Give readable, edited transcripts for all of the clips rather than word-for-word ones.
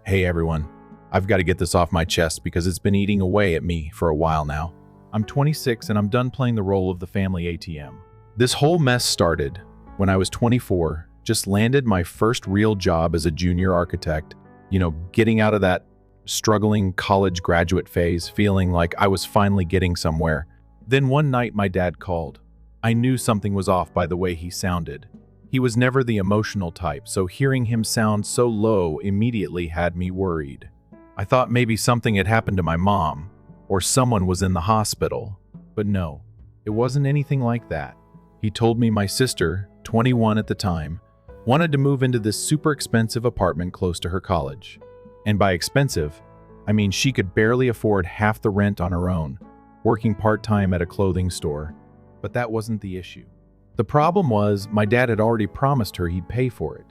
Hey everyone, I've got to get this off my chest because it's been eating away at me for a while now. I'm 26 and I'm done playing the role of the family ATM. This whole mess started when I was 24, just landed my first real job as a junior architect, getting out of that struggling college graduate phase, feeling like I was finally getting somewhere. Then one night my dad called. I knew something was off by the way he sounded. He was never the emotional type, so hearing him sound so low immediately had me worried. I thought maybe something had happened to my mom, or someone was in the hospital. But no, it wasn't anything like that. He told me my sister, 21 at the time, wanted to move into this super expensive apartment close to her college. And by expensive, I mean she could barely afford half the rent on her own, working part-time at a clothing store. But that wasn't the issue. The problem was my dad had already promised her he'd pay for it.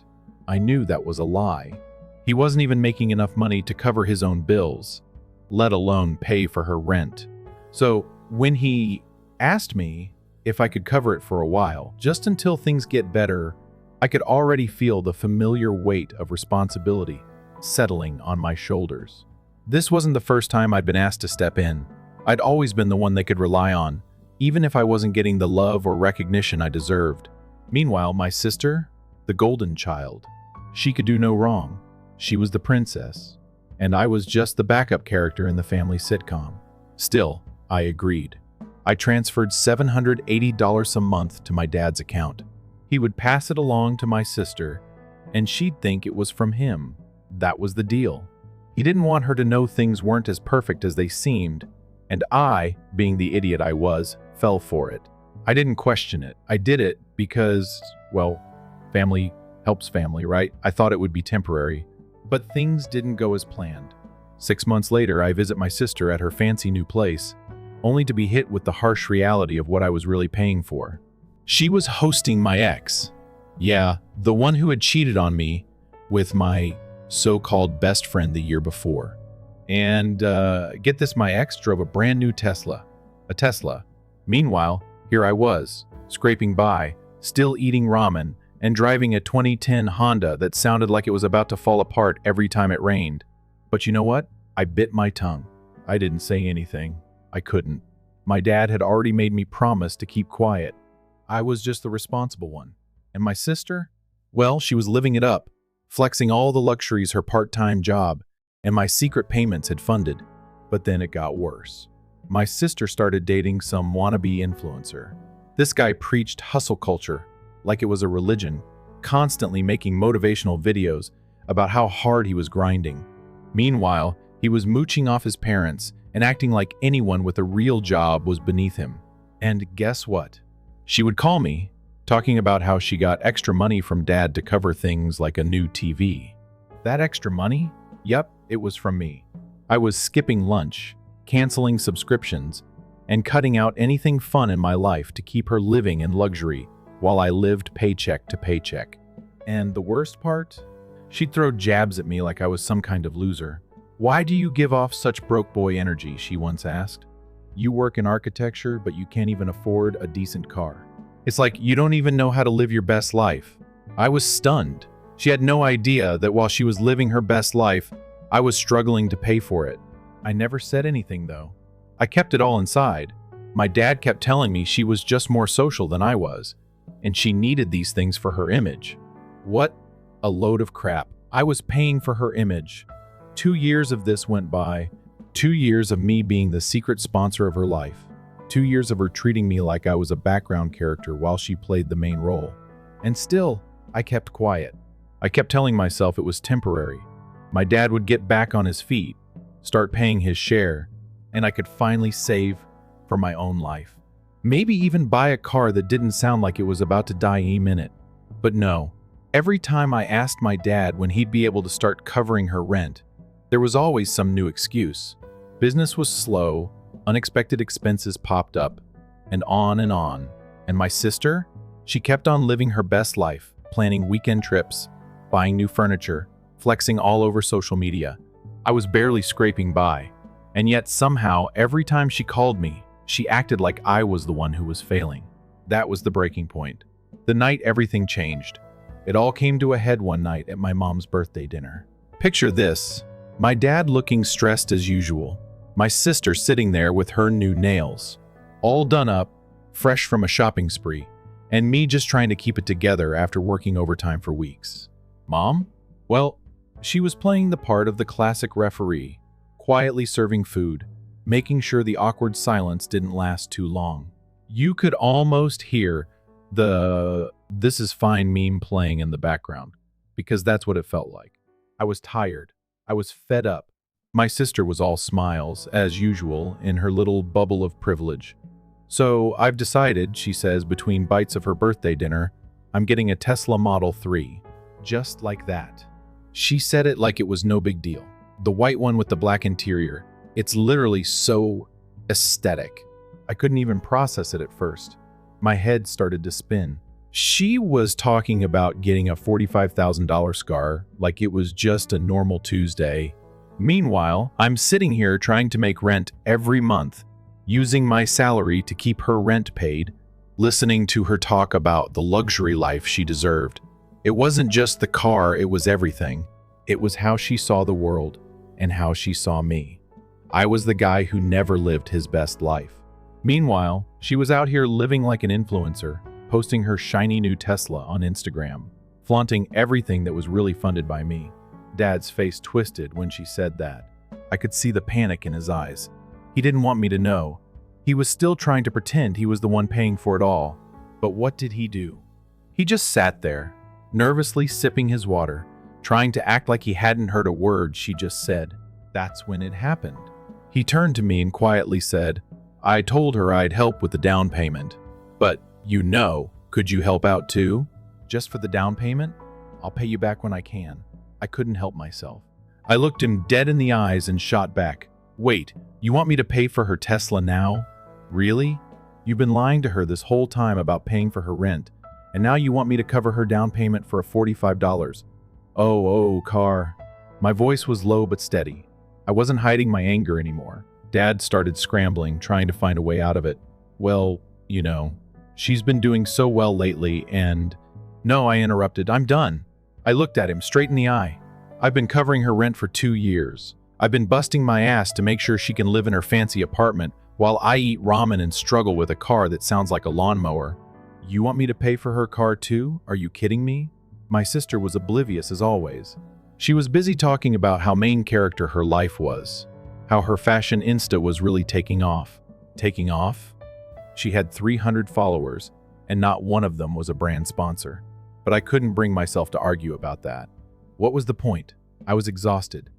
I knew that was a lie. He wasn't even making enough money to cover his own bills, let alone pay for her rent. So when he asked me if I could cover it for a while, just until things get better, I could already feel the familiar weight of responsibility settling on my shoulders. This wasn't the first time I'd been asked to step in. I'd always been the one they could rely on, even if I wasn't getting the love or recognition I deserved. Meanwhile, my sister, the golden child, she could do no wrong. She was the princess, and I was just the backup character in the family sitcom. Still, I agreed. I transferred $780 a month to my dad's account. He would pass it along to my sister, and she'd think it was from him. That was the deal. He didn't want her to know things weren't as perfect as they seemed, and I, being the idiot I was, fell for it. I didn't question it. I did it because, well, family helps family, right? I thought it would be temporary. But things didn't go as planned. 6 months later, I visit my sister at her fancy new place, only to be hit with the harsh reality of what I was really paying for. She was hosting my ex. Yeah, the one who had cheated on me with my so-called best friend the year before. And get this, my ex drove a brand new Tesla. A Tesla. Meanwhile, here I was, scraping by, still eating ramen, and driving a 2010 Honda that sounded like it was about to fall apart every time it rained. But you know what? I bit my tongue. I didn't say anything. I couldn't. My dad had already made me promise to keep quiet. I was just the responsible one. And my sister? Well, she was living it up, flexing all the luxuries her part-time job and my secret payments had funded. But then it got worse. My sister started dating some wannabe influencer. This guy preached hustle culture like it was a religion, constantly making motivational videos about how hard he was grinding. Meanwhile, he was mooching off his parents and acting like anyone with a real job was beneath him. And guess what? She would call me, talking about how she got extra money from dad to cover things like a new TV. That extra money? Yep, it was from me. I was skipping lunch, canceling subscriptions, and cutting out anything fun in my life to keep her living in luxury while I lived paycheck to paycheck. And the worst part? She'd throw jabs at me like I was some kind of loser. "Why do you give off such broke boy energy?" she once asked. "You work in architecture, but you can't even afford a decent car. It's like you don't even know how to live your best life." I was stunned. She had no idea that while she was living her best life, I was struggling to pay for it. I never said anything, though. I kept it all inside. My dad kept telling me she was just more social than I was, and she needed these things for her image. What a load of crap. I was paying for her image. 2 years of this went by. 2 years of me being the secret sponsor of her life. 2 years of her treating me like I was a background character while she played the main role. And still, I kept quiet. I kept telling myself it was temporary. My dad would get back on his feet, start paying his share, and I could finally save for my own life. Maybe even buy a car that didn't sound like it was about to die any minute. But no, every time I asked my dad when he'd be able to start covering her rent, there was always some new excuse. Business was slow, unexpected expenses popped up, and on and on. And my sister? She kept on living her best life, planning weekend trips, buying new furniture, flexing all over social media. I was barely scraping by, and yet somehow every time she called me, she acted like I was the one who was failing. That was the breaking point. The night everything changed. It all came to a head one night at my mom's birthday dinner. Picture this: my dad looking stressed as usual, my sister sitting there with her new nails, all done up, fresh from a shopping spree, and me just trying to keep it together after working overtime for weeks. Mom? Well, she was playing the part of the classic referee, quietly serving food, making sure the awkward silence didn't last too long. You could almost hear the "this is fine" meme playing in the background, because that's what it felt like. I was tired. I was fed up. My sister was all smiles, as usual, in her little bubble of privilege. So I've decided, she says between bites of her birthday dinner, I'm getting a Tesla Model 3. Just like that. She said it like it was no big deal. The white one with the black interior. It's literally so aesthetic. I couldn't even process it at first. My head started to spin. She was talking about getting a $45,000 car like it was just a normal Tuesday. Meanwhile, I'm sitting here trying to make rent every month, using my salary to keep her rent paid, listening to her talk about the luxury life she deserved. It wasn't just the car, it was everything. It was how she saw the world and how she saw me. I was the guy who never lived his best life. Meanwhile, she was out here living like an influencer, posting her shiny new Tesla on Instagram, flaunting everything that was really funded by me. Dad's face twisted when she said that. I could see the panic in his eyes. He didn't want me to know. He was still trying to pretend he was the one paying for it all. But what did he do? He just sat there, nervously sipping his water, trying to act like he hadn't heard a word she just said. That's when it happened. He turned to me and quietly said, I told her I'd help with the down payment. But, could you help out too? Just for the down payment? I'll pay you back when I can. I couldn't help myself. I looked him dead in the eyes and shot back. Wait, you want me to pay for her Tesla now? Really? You've been lying to her this whole time about paying for her rent, and now you want me to cover her down payment for a $45. Oh, car. My voice was low but steady. I wasn't hiding my anger anymore. Dad started scrambling, trying to find a way out of it. Well, she's been doing so well lately and... No, I interrupted. I'm done. I looked at him straight in the eye. I've been covering her rent for 2 years. I've been busting my ass to make sure she can live in her fancy apartment while I eat ramen and struggle with a car that sounds like a lawnmower. You want me to pay for her car too? Are you kidding me? My sister was oblivious as always. She was busy talking about how main character her life was, how her fashion Insta was really taking off. Taking off? She had 300 followers, and not one of them was a brand sponsor. But I couldn't bring myself to argue about that. What was the point? I was exhausted.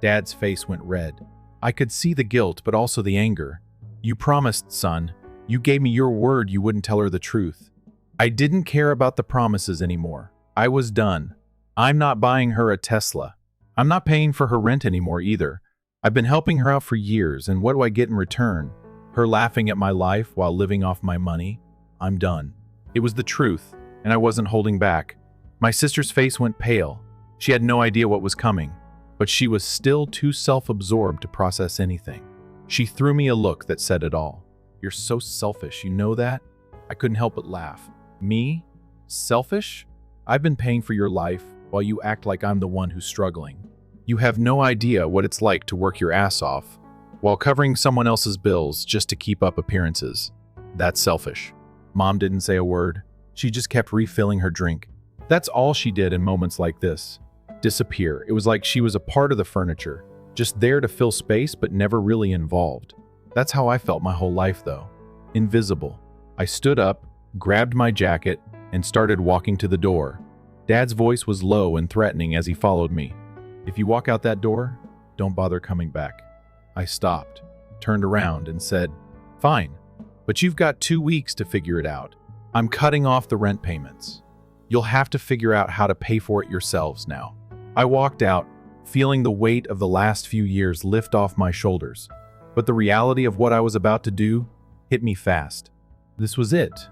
Dad's face went red. I could see the guilt, but also the anger. You promised, son. You gave me your word you wouldn't tell her the truth. I didn't care about the promises anymore. I was done. I'm not buying her a Tesla. I'm not paying for her rent anymore either. I've been helping her out for years, and what do I get in return? Her laughing at my life while living off my money? I'm done. It was the truth, and I wasn't holding back. My sister's face went pale. She had no idea what was coming, but she was still too self-absorbed to process anything. She threw me a look that said it all. You're so selfish, you know that? I couldn't help but laugh. Me? Selfish? I've been paying for your life while you act like I'm the one who's struggling. You have no idea what it's like to work your ass off while covering someone else's bills just to keep up appearances. That's selfish. Mom didn't say a word. She just kept refilling her drink. That's all she did in moments like this. Disappear. It was like she was a part of the furniture, just there to fill space but never really involved. That's how I felt my whole life though. Invisible. I stood up, grabbed my jacket, and started walking to the door. Dad's voice was low and threatening as he followed me. If you walk out that door, don't bother coming back. I stopped, turned around, and said, Fine, but you've got 2 weeks to figure it out. I'm cutting off the rent payments. You'll have to figure out how to pay for it yourselves now. I walked out, feeling the weight of the last few years lift off my shoulders. But the reality of what I was about to do hit me fast. This was it.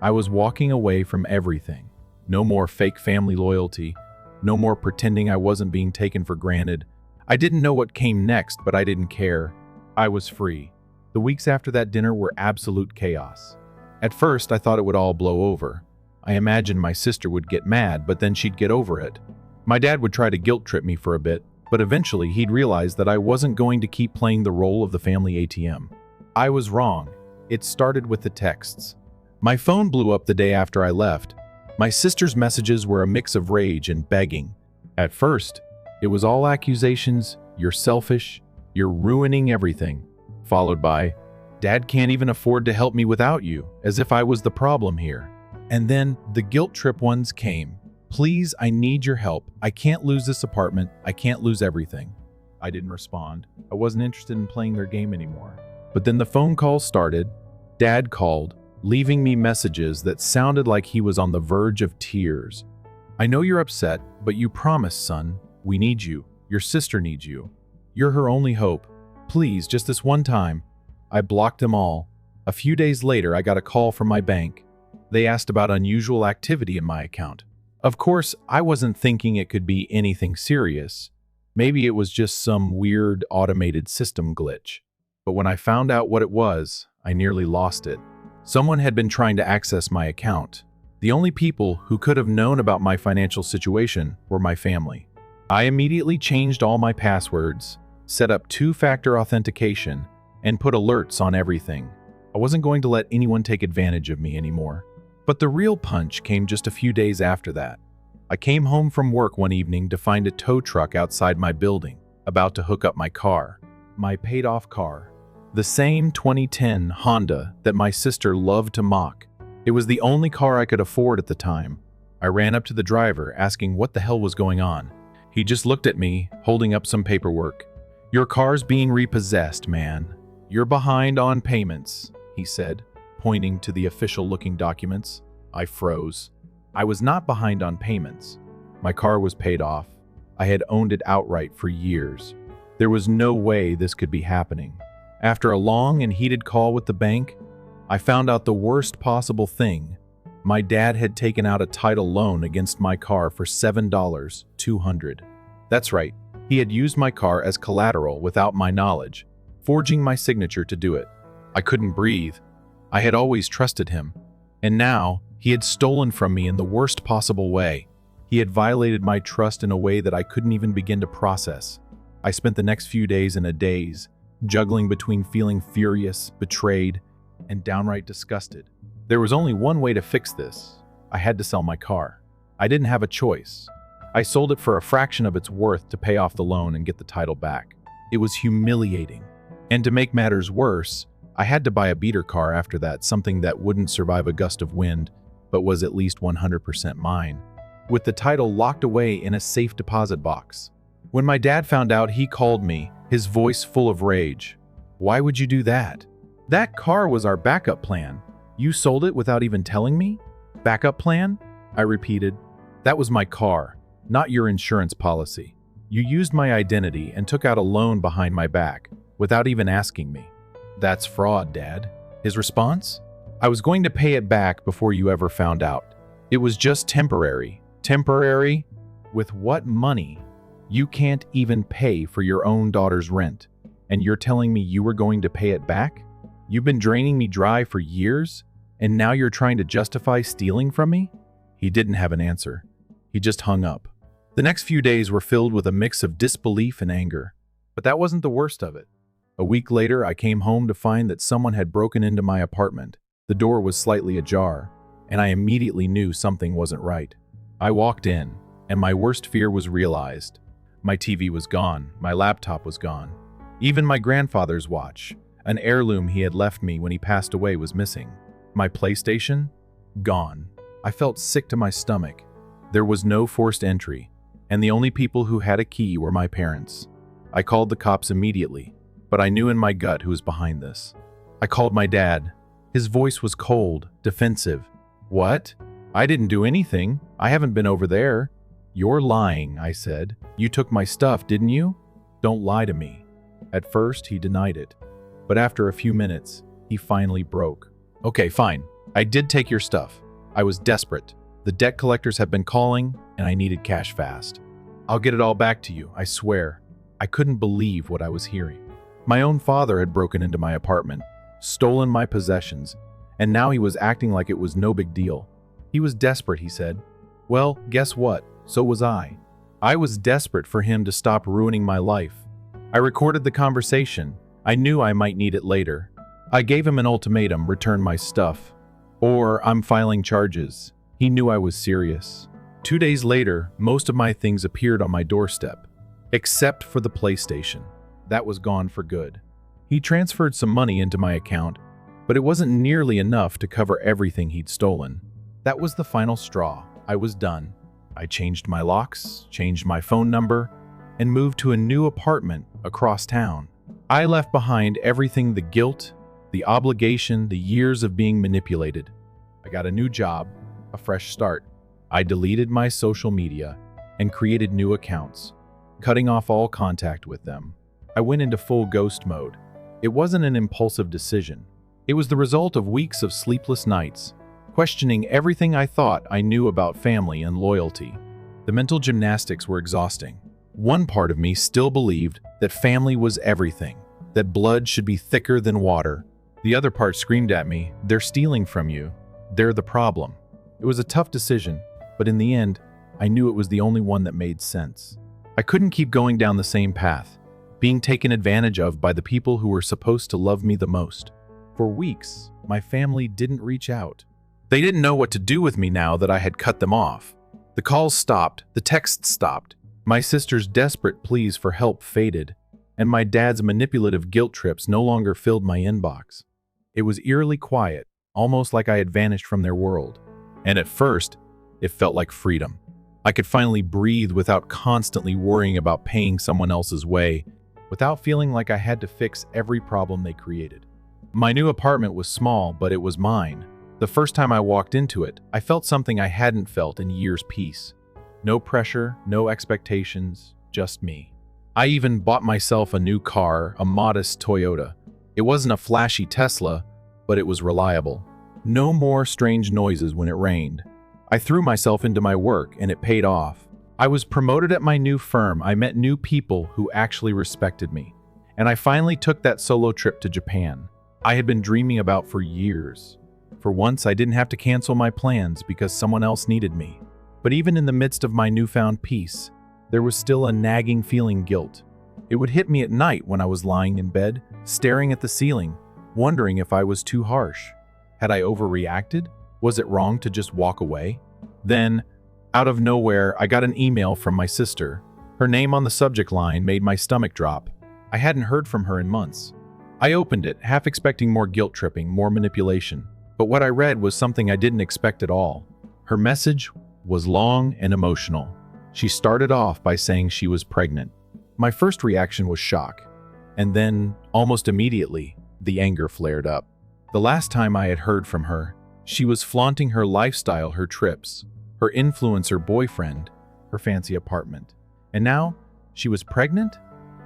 I was walking away from everything. No more fake family loyalty. No more pretending I wasn't being taken for granted. I didn't know what came next, but I didn't care. I was free. The weeks after that dinner were absolute chaos. At first, I thought it would all blow over. I imagined my sister would get mad, but then she'd get over it. My dad would try to guilt trip me for a bit, but eventually he'd realized that I wasn't going to keep playing the role of the family ATM. I was wrong. It started with the texts. My phone blew up the day after I left. My sister's messages were a mix of rage and begging. At first, it was all accusations, "You're selfish, you're ruining everything," followed by, "Dad can't even afford to help me without you," as if I was the problem here. And then the guilt trip ones came. "Please, I need your help. I can't lose this apartment. I can't lose everything." I didn't respond. I wasn't interested in playing their game anymore. But then the phone calls started. Dad called, leaving me messages that sounded like he was on the verge of tears. "I know you're upset, but you promised, son. We need you. Your sister needs you. You're her only hope. Please, just this one time." I blocked them all. A few days later, I got a call from my bank. They asked about unusual activity in my account. Of course, I wasn't thinking it could be anything serious. Maybe it was just some weird automated system glitch. But when I found out what it was, I nearly lost it. Someone had been trying to access my account. The only people who could have known about my financial situation were my family. I immediately changed all my passwords, set up two-factor authentication, and put alerts on everything. I wasn't going to let anyone take advantage of me anymore. But the real punch came just a few days after that. I came home from work one evening to find a tow truck outside my building, about to hook up my car. My paid-off car. The same 2010 Honda that my sister loved to mock. It was the only car I could afford at the time. I ran up to the driver, asking what the hell was going on. He just looked at me, holding up some paperwork. "Your car's being repossessed, man. You're behind on payments," he said, pointing to the official-looking documents. I froze. I was not behind on payments. My car was paid off. I had owned it outright for years. There was no way this could be happening. After a long and heated call with the bank, I found out the worst possible thing. My dad had taken out a title loan against my car for $7,200. That's right, he had used my car as collateral without my knowledge, forging my signature to do it. I couldn't breathe. I had always trusted him, and now he had stolen from me in the worst possible way. He had violated my trust in a way that I couldn't even begin to process. I spent the next few days in a daze, juggling between feeling furious, betrayed, and downright disgusted. There was only one way to fix this. I had to sell my car. I didn't have a choice. I sold it for a fraction of its worth to pay off the loan and get the title back. It was humiliating. And to make matters worse, I had to buy a beater car after that, something that wouldn't survive a gust of wind, but was at least 100% mine, with the title locked away in a safe deposit box. When my dad found out, he called me, his voice full of rage. "Why would you do that? That car was our backup plan. You sold it without even telling me?" "Backup plan?" I repeated. "That was my car, not your insurance policy. You used my identity and took out a loan behind my back, without even asking me." "That's fraud, Dad." His response? "I was going to pay it back before you ever found out. It was just temporary." "Temporary? With what money? You can't even pay for your own daughter's rent, and you're telling me you were going to pay it back? You've been draining me dry for years, and now you're trying to justify stealing from me?" He didn't have an answer. He just hung up. The next few days were filled with a mix of disbelief and anger. But that wasn't the worst of it. A week later, I came home to find that someone had broken into my apartment. The door was slightly ajar, and I immediately knew something wasn't right. I walked in, and my worst fear was realized. My TV was gone, my laptop was gone. Even my grandfather's watch, an heirloom he had left me when he passed away, was missing. My PlayStation? Gone. I felt sick to my stomach. There was no forced entry, and the only people who had a key were my parents. I called the cops immediately, but I knew in my gut who was behind this. I called my dad. His voice was cold, defensive. "What? I didn't do anything. I haven't been over there." "You're lying," I said. "You took my stuff, didn't you? Don't lie to me." At first, he denied it, but after a few minutes, he finally broke. "Okay, fine. I did take your stuff. I was desperate. The debt collectors have been calling, and I needed cash fast. I'll get it all back to you, I swear." I couldn't believe what I was hearing. My own father had broken into my apartment, stolen my possessions, and now he was acting like it was no big deal. He was desperate, he said. Well, guess what? So was I. I was desperate for him to stop ruining my life. I recorded the conversation. I knew I might need it later. I gave him an ultimatum: return my stuff, or I'm filing charges. He knew I was serious. 2 days later, most of my things appeared on my doorstep, except for the PlayStation. That was gone for good. He transferred some money into my account, but it wasn't nearly enough to cover everything he'd stolen. That was the final straw. I was done. I changed my locks, changed my phone number, and moved to a new apartment across town. I left behind everything: the guilt, the obligation, the years of being manipulated. I got a new job, a fresh start. I deleted my social media and created new accounts, cutting off all contact with them. I went into full ghost mode. It wasn't an impulsive decision. It was the result of weeks of sleepless nights, questioning everything I thought I knew about family and loyalty. The mental gymnastics were exhausting. One part of me still believed that family was everything, that blood should be thicker than water. The other part screamed at me, they're stealing from you. They're the problem. It was a tough decision, but in the end, I knew it was the only one that made sense. I couldn't keep going down the same path, being taken advantage of by the people who were supposed to love me the most. For weeks, my family didn't reach out. They didn't know what to do with me now that I had cut them off. The calls stopped, the texts stopped. My sister's desperate pleas for help faded, and my dad's manipulative guilt trips no longer filled my inbox. It was eerily quiet, almost like I had vanished from their world. And at first, it felt like freedom. I could finally breathe without constantly worrying about paying someone else's way, without feeling like I had to fix every problem they created. My new apartment was small, but it was mine. The first time I walked into it, I felt something I hadn't felt in years: peace. No pressure, no expectations, just me. I even bought myself a new car, a modest Toyota. It wasn't a flashy Tesla, but it was reliable. No more strange noises when it rained. I threw myself into my work, and it paid off. I was promoted at my new firm. I met new people who actually respected me. And I finally took that solo trip to Japan I had been dreaming about for years. For once, I didn't have to cancel my plans because someone else needed me. But even in the midst of my newfound peace, there was still a nagging feeling: guilt. It would hit me at night when I was lying in bed, staring at the ceiling, wondering if I was too harsh. Had I overreacted? Was it wrong to just walk away? Then, out of nowhere, I got an email from my sister. Her name on the subject line made my stomach drop. I hadn't heard from her in months. I opened it, half expecting more guilt tripping, more manipulation. But what I read was something I didn't expect at all. Her message was long and emotional. She started off by saying she was pregnant. My first reaction was shock. And then, almost immediately, the anger flared up. The last time I had heard from her, she was flaunting her lifestyle, her trips, her influencer boyfriend, her fancy apartment. And now, she was pregnant?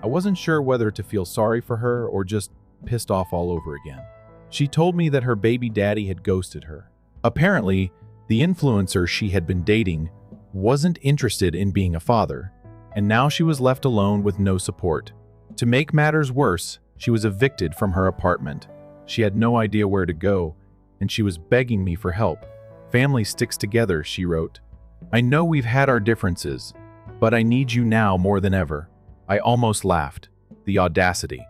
I wasn't sure whether to feel sorry for her or just pissed off all over again. She told me that her baby daddy had ghosted her. Apparently, the influencer she had been dating wasn't interested in being a father, and now she was left alone with no support. To make matters worse, she was evicted from her apartment. She had no idea where to go, and she was begging me for help. "Family sticks together," she wrote. "I know we've had our differences, but I need you now more than ever." I almost laughed. The audacity.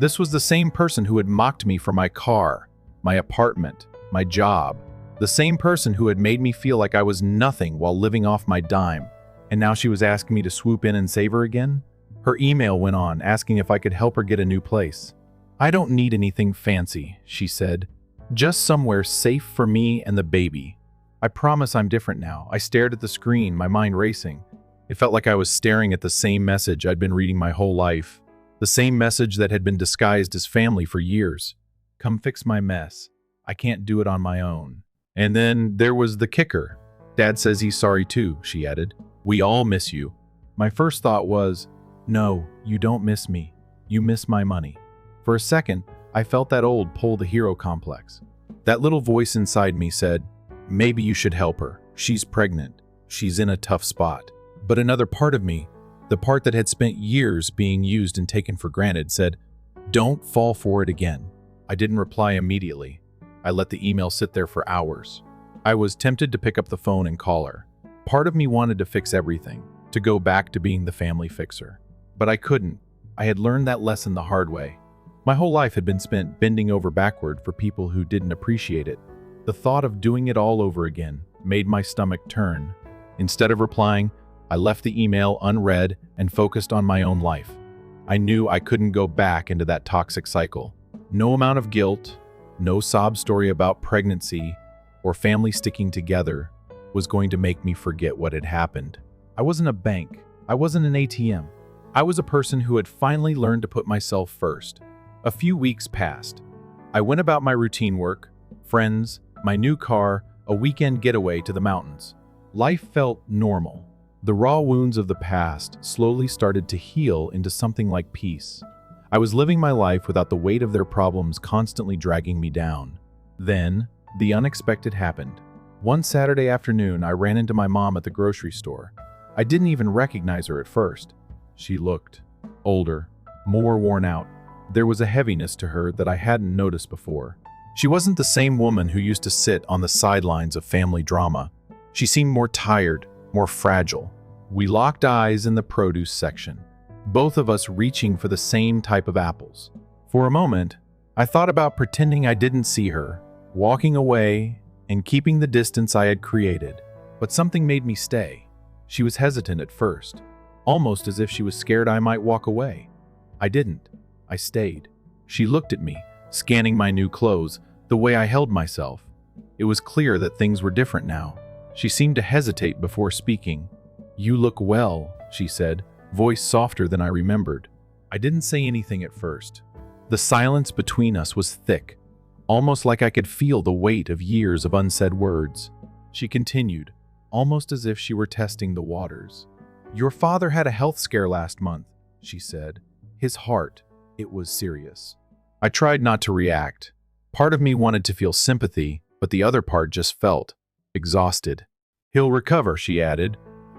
This was the same person who had mocked me for my car, my apartment, my job. The same person who had made me feel like I was nothing while living off my dime. And now she was asking me to swoop in and save her again? Her email went on, asking if I could help her get a new place. "I don't need anything fancy," she said. "Just somewhere safe for me and the baby. I promise I'm different now." I stared at the screen, my mind racing. It felt like I was staring at the same message I'd been reading my whole life. The same message that had been disguised as family for years. "Come fix my mess. I can't do it on my own." And then there was the kicker. "Dad says he's sorry too," she added. "We all miss you." My first thought was, no, you don't miss me. You miss my money. For a second, I felt that old pull the hero complex. That little voice inside me said, maybe you should help her. She's pregnant. She's in a tough spot. But another part of me, the part that had spent years being used and taken for granted, said, don't fall for it again. I didn't reply immediately. I let the email sit there for hours. I was tempted to pick up the phone and call her. Part of me wanted to fix everything. to go back to being the family fixer. But I couldn't. I had learned that lesson the hard way. My whole life had been spent bending over backward for people who didn't appreciate it. The thought of doing it all over again made my stomach turn. Instead of replying, I left the email unread and focused on my own life. I knew I couldn't go back into that toxic cycle. No amount of guilt, no sob story about pregnancy or family sticking together was going to make me forget what had happened. I wasn't a bank. I wasn't an ATM. I was a person who had finally learned to put myself first. A few weeks passed. I went about my routine work, friends, my new car, a weekend getaway to the mountains. Life felt normal. The raw wounds of the past slowly started to heal into something like peace. I was living my life without the weight of their problems constantly dragging me down. Then, the unexpected happened. One Saturday afternoon, I ran into my mom at the grocery store. I didn't even recognize her at first. She looked older, more worn out. There was a heaviness to her that I hadn't noticed before. She wasn't the same woman who used to sit on the sidelines of family drama. She seemed more tired, more fragile. We locked eyes in the produce section, both of us reaching for the same type of apples. For a moment, I thought about pretending I didn't see her, walking away and keeping the distance I had created. But something made me stay. She was hesitant at first, almost as if she was scared I might walk away. I didn't. I stayed. She looked at me, scanning my new clothes, the way I held myself. It was clear that things were different now. She seemed to hesitate before speaking. "You look well," she said, voice softer than I remembered. I didn't say anything at first. The silence between us was thick, almost like I could feel the weight of years of unsaid words. She continued, almost as if she were testing the waters. "Your father had a health scare last month," she said. "His heart, it was serious." I tried not to react. Part of me wanted to feel sympathy, but the other part just felt exhausted. "He'll recover," she added,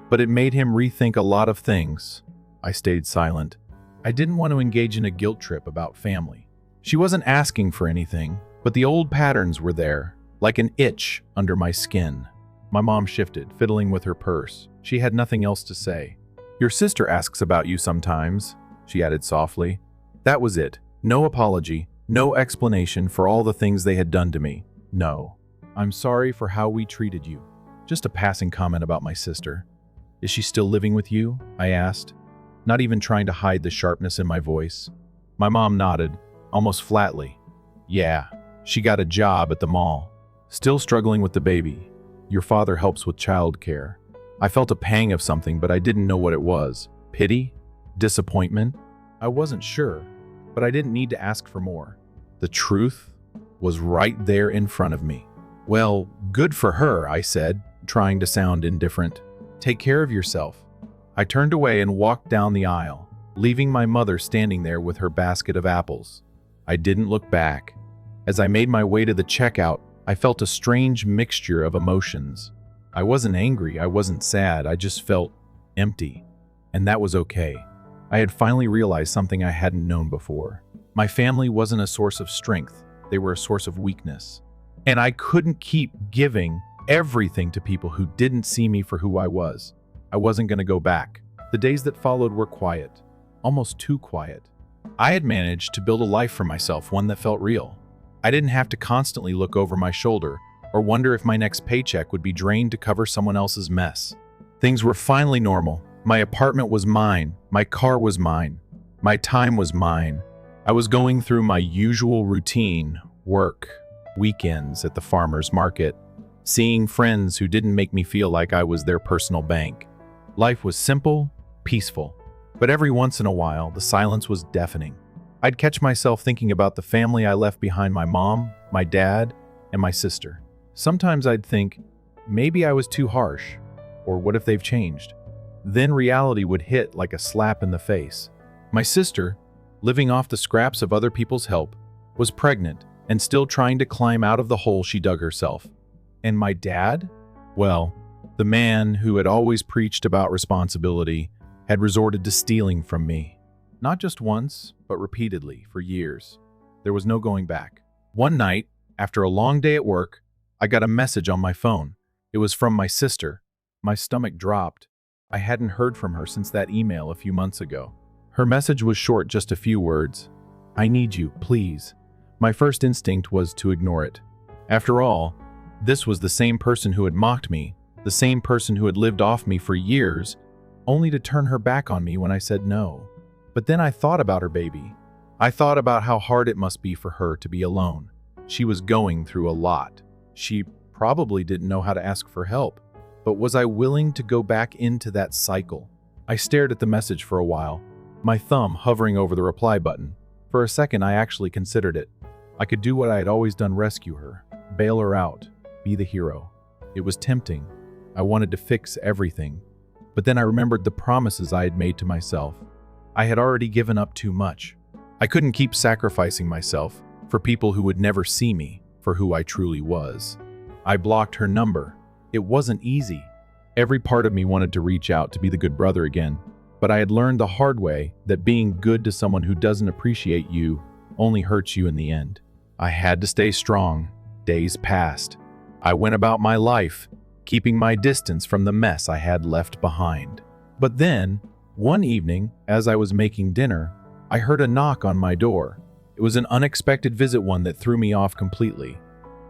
"but it made him rethink a lot of things." I stayed silent. I didn't want to engage in a guilt trip about family. She wasn't asking for anything, but the old patterns were there, like an itch under my skin. My mom shifted, fiddling with her purse. She had nothing else to say. "Your sister asks about you sometimes," she added softly. That was it. No apology, no explanation for all the things they had done to me. No. "I'm sorry for how we treated you." Just a passing comment about my sister. "Is she still living with you?" I asked, not even trying to hide the sharpness in my voice. My mom nodded, almost flatly. "Yeah, she got a job at the mall. Still struggling with the baby. Your father helps with childcare." I felt a pang of something, but I didn't know what it was. Pity? Disappointment? I wasn't sure, but I didn't need to ask for more. The truth was right there in front of me. "Well, good for her," I said, trying to sound indifferent. "Take care of yourself." I turned away and walked down the aisle, leaving my mother standing there with her basket of apples. I didn't look back. As I made my way to the checkout, I felt a strange mixture of emotions. I wasn't angry, I wasn't sad, I just felt empty. And that was okay. I had finally realized something I hadn't known before. My family wasn't a source of strength, they were a source of weakness. And I couldn't keep giving everything to people who didn't see me for who I was. I wasn't going to go back. The days that followed were quiet, almost too quiet. I had managed to build a life for myself, one that felt real. I didn't have to constantly look over my shoulder or wonder if my next paycheck would be drained to cover someone else's mess. Things were finally normal. My apartment was mine. My car was mine. My time was mine. I was going through my usual routine, work, weekends at the farmer's market, seeing friends who didn't make me feel like I was their personal bank. Life was simple, peaceful, but every once in a while, the silence was deafening. I'd catch myself thinking about the family I left behind: my mom, my dad, and my sister. Sometimes I'd think, maybe I was too harsh, or what if they've changed? Then reality would hit like a slap in the face. My sister, living off the scraps of other people's help, was pregnant and still trying to climb out of the hole she dug herself. And my dad? Well, the man who had always preached about responsibility had resorted to stealing from me. Not just once, but repeatedly for years. There was no going back. One night, after a long day at work, I got a message on my phone. It was from my sister. My stomach dropped. I hadn't heard from her since that email a few months ago. Her message was short, just a few words. I need you, please. My first instinct was to ignore it. After all, this was the same person who had mocked me, the same person who had lived off me for years, only to turn her back on me when I said no. But then I thought about her baby. I thought about how hard it must be for her to be alone. She was going through a lot. She probably didn't know how to ask for help. But was I willing to go back into that cycle? I stared at the message for a while, my thumb hovering over the reply button. For a second, I actually considered it. I could do what I had always done: rescue her, bail her out, be the hero. It was tempting. I wanted to fix everything. But then I remembered the promises I had made to myself. I had already given up too much. I couldn't keep sacrificing myself for people who would never see me for who I truly was. I blocked her number. It wasn't easy. Every part of me wanted to reach out to be the good brother again, but I had learned the hard way that being good to someone who doesn't appreciate you only hurts you in the end. I had to stay strong. Days passed. I went about my life, keeping my distance from the mess I had left behind. But then, one evening, as I was making dinner, I heard a knock on my door. It was an unexpected visit, one that threw me off completely.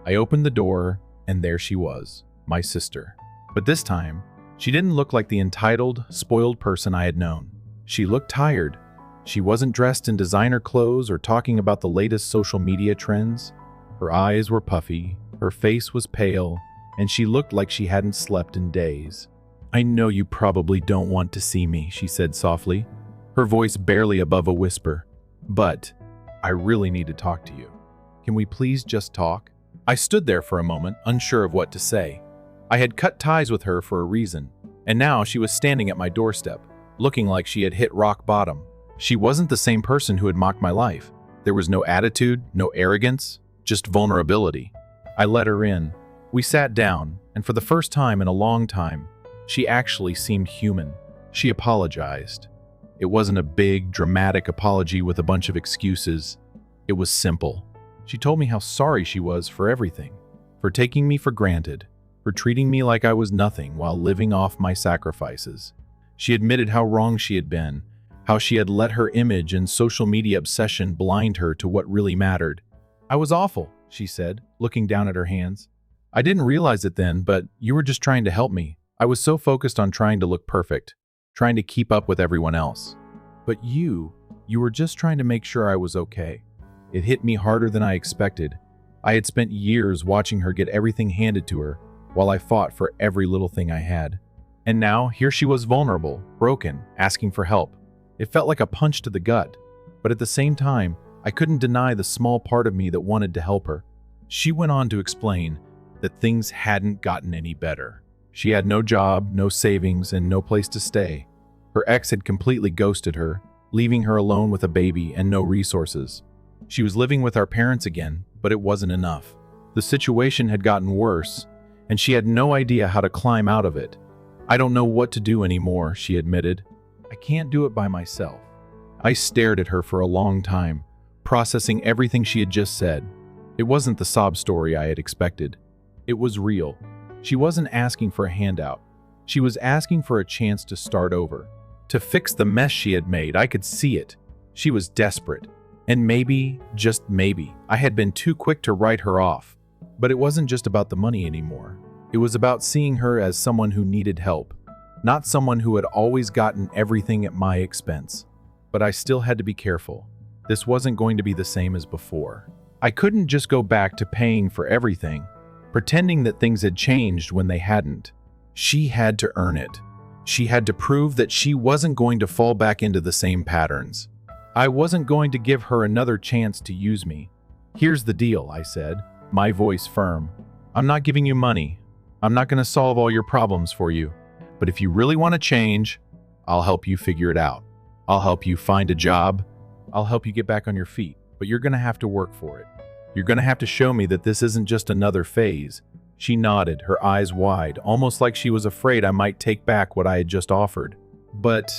I opened the door, and there she was, my sister. But this time, she didn't look like the entitled, spoiled person I had known. She looked tired. She wasn't dressed in designer clothes or talking about the latest social media trends. Her eyes were puffy, her face was pale, and she looked like she hadn't slept in days. I know you probably don't want to see me, she said softly, her voice barely above a whisper. But I really need to talk to you. Can we please just talk? I stood there for a moment, unsure of what to say. I had cut ties with her for a reason, and now she was standing at my doorstep, looking like she had hit rock bottom. She wasn't the same person who had mocked my life. There was no attitude, no arrogance, just vulnerability. I let her in. We sat down, and for the first time in a long time, she actually seemed human. She apologized. It wasn't a big, dramatic apology with a bunch of excuses. It was simple. She told me how sorry she was for everything, for taking me for granted, for treating me like I was nothing while living off my sacrifices. She admitted how wrong she had been, how she had let her image and social media obsession blind her to what really mattered. I was awful, she said, looking down at her hands. I didn't realize it then, but you were just trying to help me. I was so focused on trying to look perfect, trying to keep up with everyone else. But you were just trying to make sure I was okay. It hit me harder than I expected. I had spent years watching her get everything handed to her, while I fought for every little thing I had. And now, here she was, vulnerable, broken, asking for help. It felt like a punch to the gut, but at the same time, I couldn't deny the small part of me that wanted to help her. She went on to explain that things hadn't gotten any better. She had no job, no savings, and no place to stay. Her ex had completely ghosted her, leaving her alone with a baby and no resources. She was living with our parents again, but it wasn't enough. The situation had gotten worse, and she had no idea how to climb out of it. I don't know what to do anymore, she admitted. I can't do it by myself. I stared at her for a long time, processing everything she had just said. It wasn't the sob story I had expected. It was real. She wasn't asking for a handout. She was asking for a chance to start over, to fix the mess she had made. I could see it. She was desperate. And maybe, just maybe, I had been too quick to write her off. But it wasn't just about the money anymore. It was about seeing her as someone who needed help, not someone who had always gotten everything at my expense. But I still had to be careful. This wasn't going to be the same as before. I couldn't just go back to paying for everything, pretending that things had changed when they hadn't. She had to earn it. She had to prove that she wasn't going to fall back into the same patterns. I wasn't going to give her another chance to use me. Here's the deal, I said, my voice firm. I'm not giving you money. I'm not going to solve all your problems for you. But if you really want to change, I'll help you figure it out. I'll help you find a job. I'll help you get back on your feet. But you're going to have to work for it. You're going to have to show me that this isn't just another phase. She nodded, her eyes wide, almost like she was afraid I might take back what I had just offered. But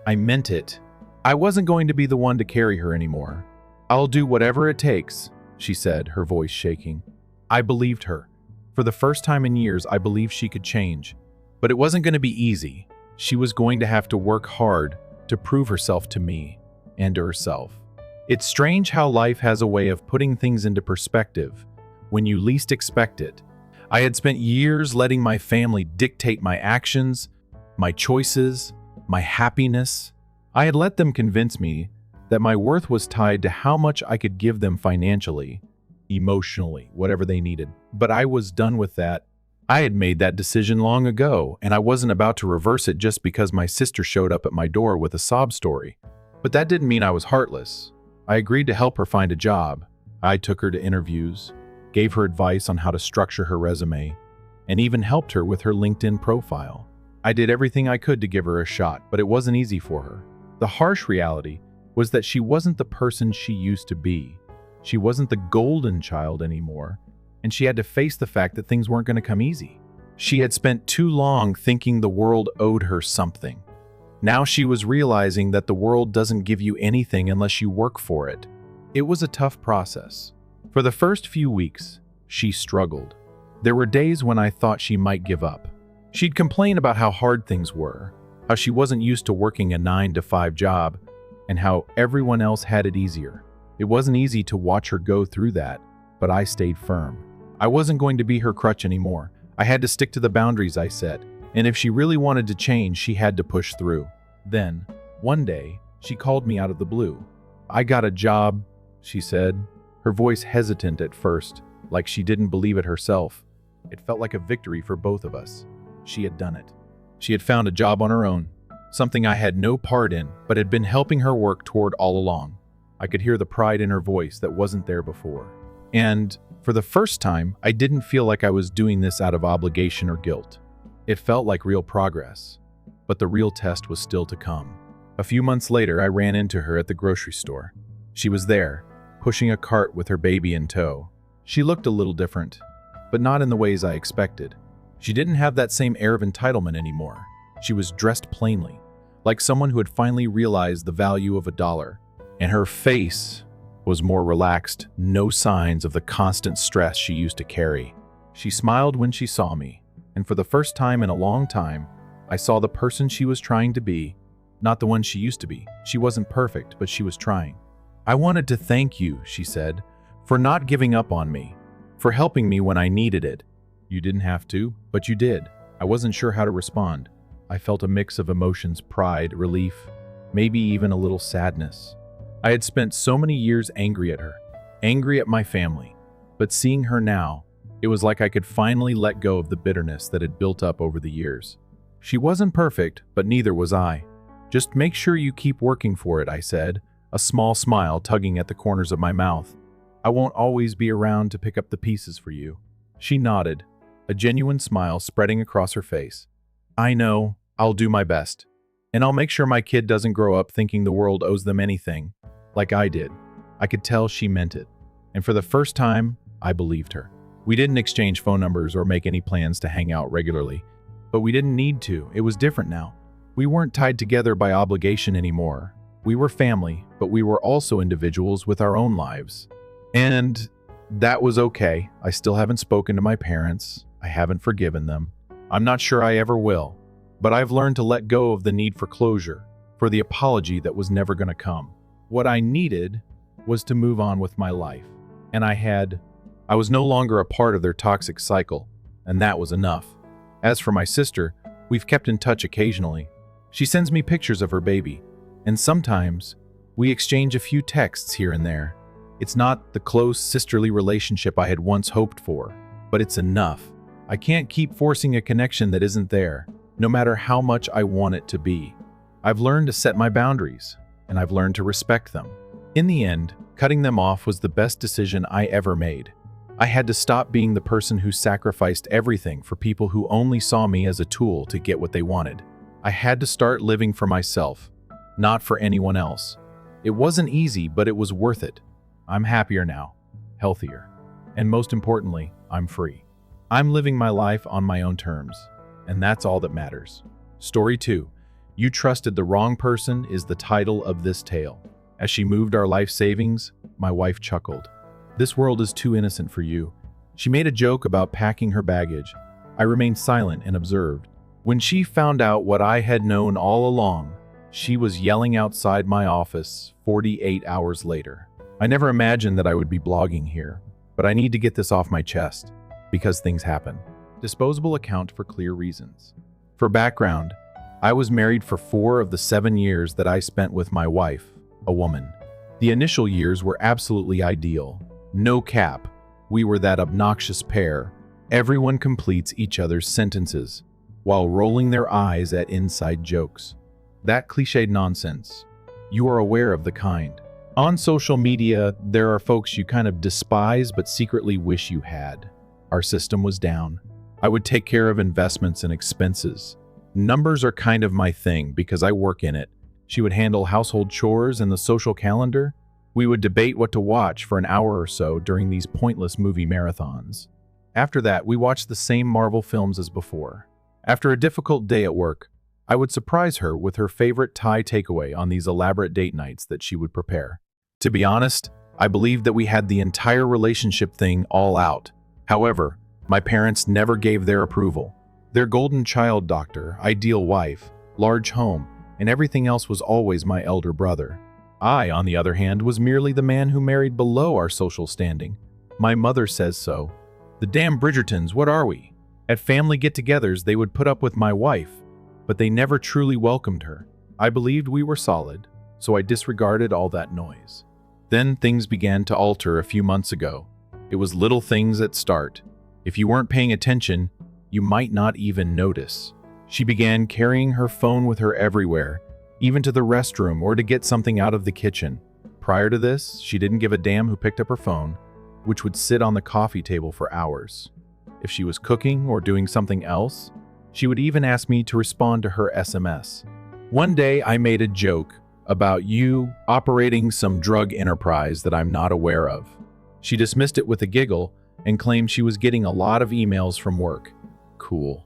I meant it. I wasn't going to be the one to carry her anymore. I'll do whatever it takes, she said, her voice shaking. I believed her. For the first time in years, I believed she could change. But it wasn't going to be easy. she was going to have to work hard to prove herself to me and to herself. It's strange how life has a way of putting things into perspective when you least expect it. I had spent years letting my family dictate my actions, my choices, my happiness. I had let them convince me that my worth was tied to how much I could give them financially, emotionally, whatever they needed. But I was done with that. I had made that decision long ago, and I wasn't about to reverse it just because my sister showed up at my door with a sob story. But that didn't mean I was heartless. I agreed to help her find a job. I took her to interviews, gave her advice on how to structure her resume, and even helped her with her LinkedIn profile. I did everything I could to give her a shot, but it wasn't easy for her. The harsh reality was that she wasn't the person she used to be. She wasn't the golden child anymore, and she had to face the fact that things weren't going to come easy. She had spent too long thinking the world owed her something. Now she was realizing that the world doesn't give you anything unless you work for it. It was a tough process. For the first few weeks, she struggled. There were days when I thought she might give up. She'd complain about how hard things were, how she wasn't used to working a 9-to-5 job, and how everyone else had it easier. It wasn't easy to watch her go through that, but I stayed firm. I wasn't going to be her crutch anymore. I had to stick to the boundaries I set, and if she really wanted to change, she had to push through. Then, one day, she called me out of the blue. "I got a job," she said, her voice hesitant at first, like she didn't believe it herself. It felt like a victory for both of us. She had done it. She had found a job on her own, something I had no part in, but had been helping her work toward all along. I could hear the pride in her voice that wasn't there before. And for the first time, I didn't feel like I was doing this out of obligation or guilt. It felt like real progress, but the real test was still to come. A few months later, I ran into her at the grocery store. She was there, pushing a cart with her baby in tow. She looked a little different, but not in the ways I expected. She didn't have that same air of entitlement anymore. She was dressed plainly, like someone who had finally realized the value of $1, and her face was more relaxed, no signs of the constant stress she used to carry. She smiled when she saw me, and for the first time in a long time, I saw the person she was trying to be, not the one she used to be. She wasn't perfect, but she was trying. "I wanted to thank you," she said, "for not giving up on me, for helping me when I needed it." "You didn't have to, but you did." I wasn't sure how to respond. I felt a mix of emotions, pride, relief, maybe even a little sadness. I had spent so many years angry at her, angry at my family, but seeing her now, it was like I could finally let go of the bitterness that had built up over the years. She wasn't perfect, but neither was I. "Just make sure you keep working for it," I said, a small smile tugging at the corners of my mouth. "I won't always be around to pick up the pieces for you." She nodded, a genuine smile spreading across her face. "I know, I'll do my best. And I'll make sure my kid doesn't grow up thinking the world owes them anything, like I did." I could tell she meant it. And for the first time, I believed her. We didn't exchange phone numbers or make any plans to hang out regularly. But we didn't need to. It was different now. We weren't tied together by obligation anymore. We were family, but we were also individuals with our own lives. And that was okay. I still haven't spoken to my parents. I haven't forgiven them. I'm not sure I ever will. But I've learned to let go of the need for closure, for the apology that was never going to come. What I needed was to move on with my life. And I was no longer a part of their toxic cycle, and that was enough. As for my sister, we've kept in touch occasionally. She sends me pictures of her baby, and sometimes we exchange a few texts here and there. It's not the close sisterly relationship I had once hoped for, but it's enough. I can't keep forcing a connection that isn't there, no matter how much I want it to be. I've learned to set my boundaries, and I've learned to respect them. In the end, cutting them off was the best decision I ever made. I had to stop being the person who sacrificed everything for people who only saw me as a tool to get what they wanted. I had to start living for myself, not for anyone else. It wasn't easy, but it was worth it. I'm happier now, healthier, and most importantly, I'm free. I'm living my life on my own terms, and that's all that matters. Story 2. You Trusted the Wrong Person is the title of this tale. As she moved our life savings, my wife chuckled. "This world is too innocent for you." She made a joke about packing her baggage. I remained silent and observed. When she found out what I had known all along, she was yelling outside my office 48 hours later. I never imagined that I would be blogging here, but I need to get this off my chest because things happen. Disposable account for clear reasons. For background, I was married for 4 of the 7 years that I spent with my wife, a woman. The initial years were absolutely ideal. No cap. We were that obnoxious pair. Everyone completes each other's sentences while rolling their eyes at inside jokes. That cliched nonsense. You are aware of the kind. On social media, there are folks you kind of despise but secretly wish you had. Our system was down. I would take care of investments and expenses. Numbers are kind of my thing because I work in it. She would handle household chores and the social calendar. We would debate what to watch for an hour or so during these pointless movie marathons. After that, we watched the same Marvel films as before. After a difficult day at work, I would surprise her with her favorite Thai takeaway on these elaborate date nights that she would prepare. To be honest, I believed that we had the entire relationship thing all out. However, my parents never gave their approval. Their golden child doctor, ideal wife, large home, and everything else was always my elder brother. I, on the other hand, was merely the man who married below our social standing. My mother says so. The damn Bridgertons, what are we? At family get-togethers, they would put up with my wife, but they never truly welcomed her. I believed we were solid, so I disregarded all that noise. Then things began to alter a few months ago. It was little things at start. If you weren't paying attention, you might not even notice. She began carrying her phone with her everywhere, even to the restroom or to get something out of the kitchen. Prior to this, she didn't give a damn who picked up her phone, which would sit on the coffee table for hours. If she was cooking or doing something else, she would even ask me to respond to her SMS. One day, I made a joke about you operating some drug enterprise that I'm not aware of. She dismissed it with a giggle and claimed she was getting a lot of emails from work. Cool.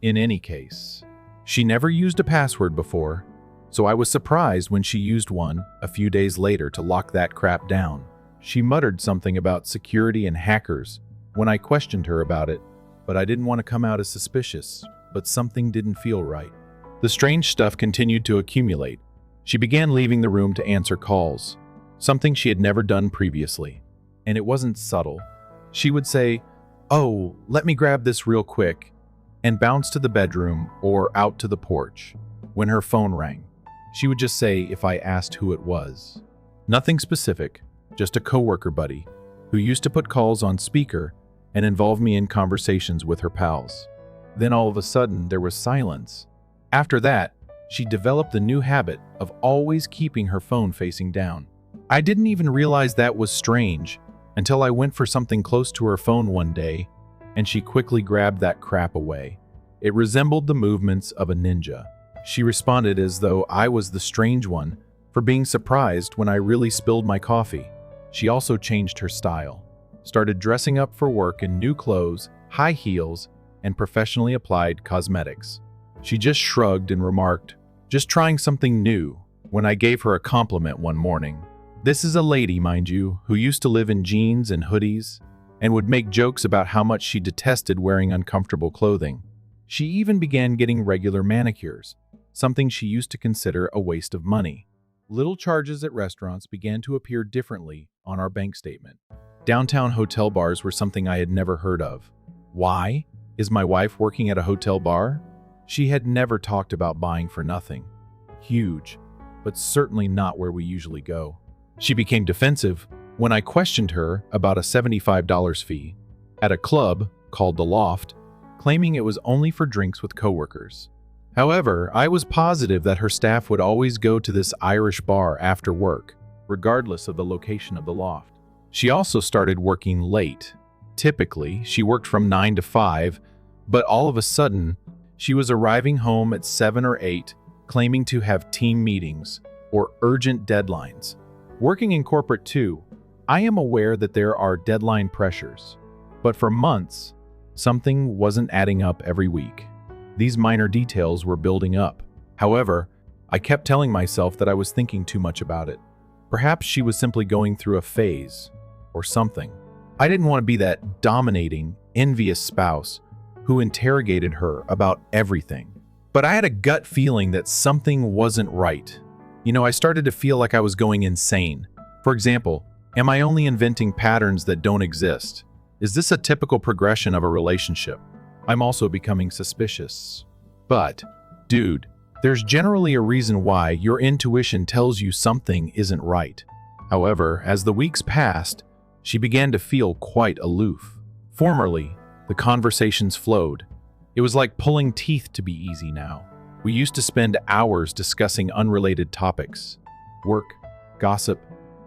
In any case, she never used a password before, so I was surprised when she used one a few days later to lock that crap down. She muttered something about security and hackers when I questioned her about it, but I didn't want to come out as suspicious, but something didn't feel right. The strange stuff continued to accumulate. She began leaving the room to answer calls, something she had never done previously. And it wasn't subtle. She would say, "Oh, let me grab this real quick," and bounce to the bedroom or out to the porch. When her phone rang, she would just say if I asked who it was. Nothing specific, just a coworker buddy who used to put calls on speaker and involve me in conversations with her pals. Then all of a sudden, there was silence. After that, she developed the new habit of always keeping her phone facing down. I didn't even realize that was strange until I went for something close to her phone one day, and she quickly grabbed that crap away. It resembled the movements of a ninja. She responded as though I was the strange one for being surprised when I really spilled my coffee. She also changed her style, started dressing up for work in new clothes, high heels, and professionally applied cosmetics. She just shrugged and remarked, "Just trying something new," when I gave her a compliment one morning. This is a lady, mind you, who used to live in jeans and hoodies and would make jokes about how much she detested wearing uncomfortable clothing. She even began getting regular manicures, something she used to consider a waste of money. Little charges at restaurants began to appear differently on our bank statement. Downtown hotel bars were something I had never heard of. Why? Is my wife working at a hotel bar? She had never talked about buying for nothing. Huge, but certainly not where we usually go. She became defensive when I questioned her about a $75 fee at a club called The Loft, claiming it was only for drinks with coworkers. However, I was positive that her staff would always go to this Irish bar after work, regardless of the location of the loft. She also started working late. Typically, she worked from 9 to 5, but all of a sudden, she was arriving home at 7 or 8, claiming to have team meetings or urgent deadlines. Working in corporate too, I am aware that there are deadline pressures, but for months, something wasn't adding up every week. These minor details were building up. However, I kept telling myself that I was thinking too much about it. Perhaps she was simply going through a phase or something. I didn't want to be that dominating, envious spouse who interrogated her about everything. But I had a gut feeling that something wasn't right. I started to feel like I was going insane. For example, am I only inventing patterns that don't exist? Is this a typical progression of a relationship? I'm also becoming suspicious. But, dude, there's generally a reason why your intuition tells you something isn't right. However, as the weeks passed, she began to feel quite aloof. Formerly, the conversations flowed. It was like pulling teeth to be easy now. We used to spend hours discussing unrelated topics. Work, gossip,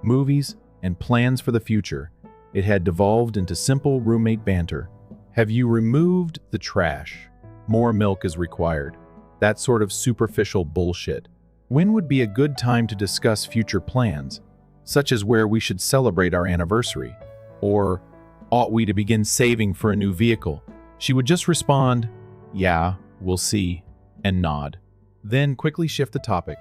movies, and plans for the future. It had devolved into simple roommate banter. Have you removed the trash? More milk is required. That sort of superficial bullshit. When would be a good time to discuss future plans, such as where we should celebrate our anniversary? Or ought we to begin saving for a new vehicle? She would just respond, "Yeah, we'll see," and nod. Then quickly shift the topic.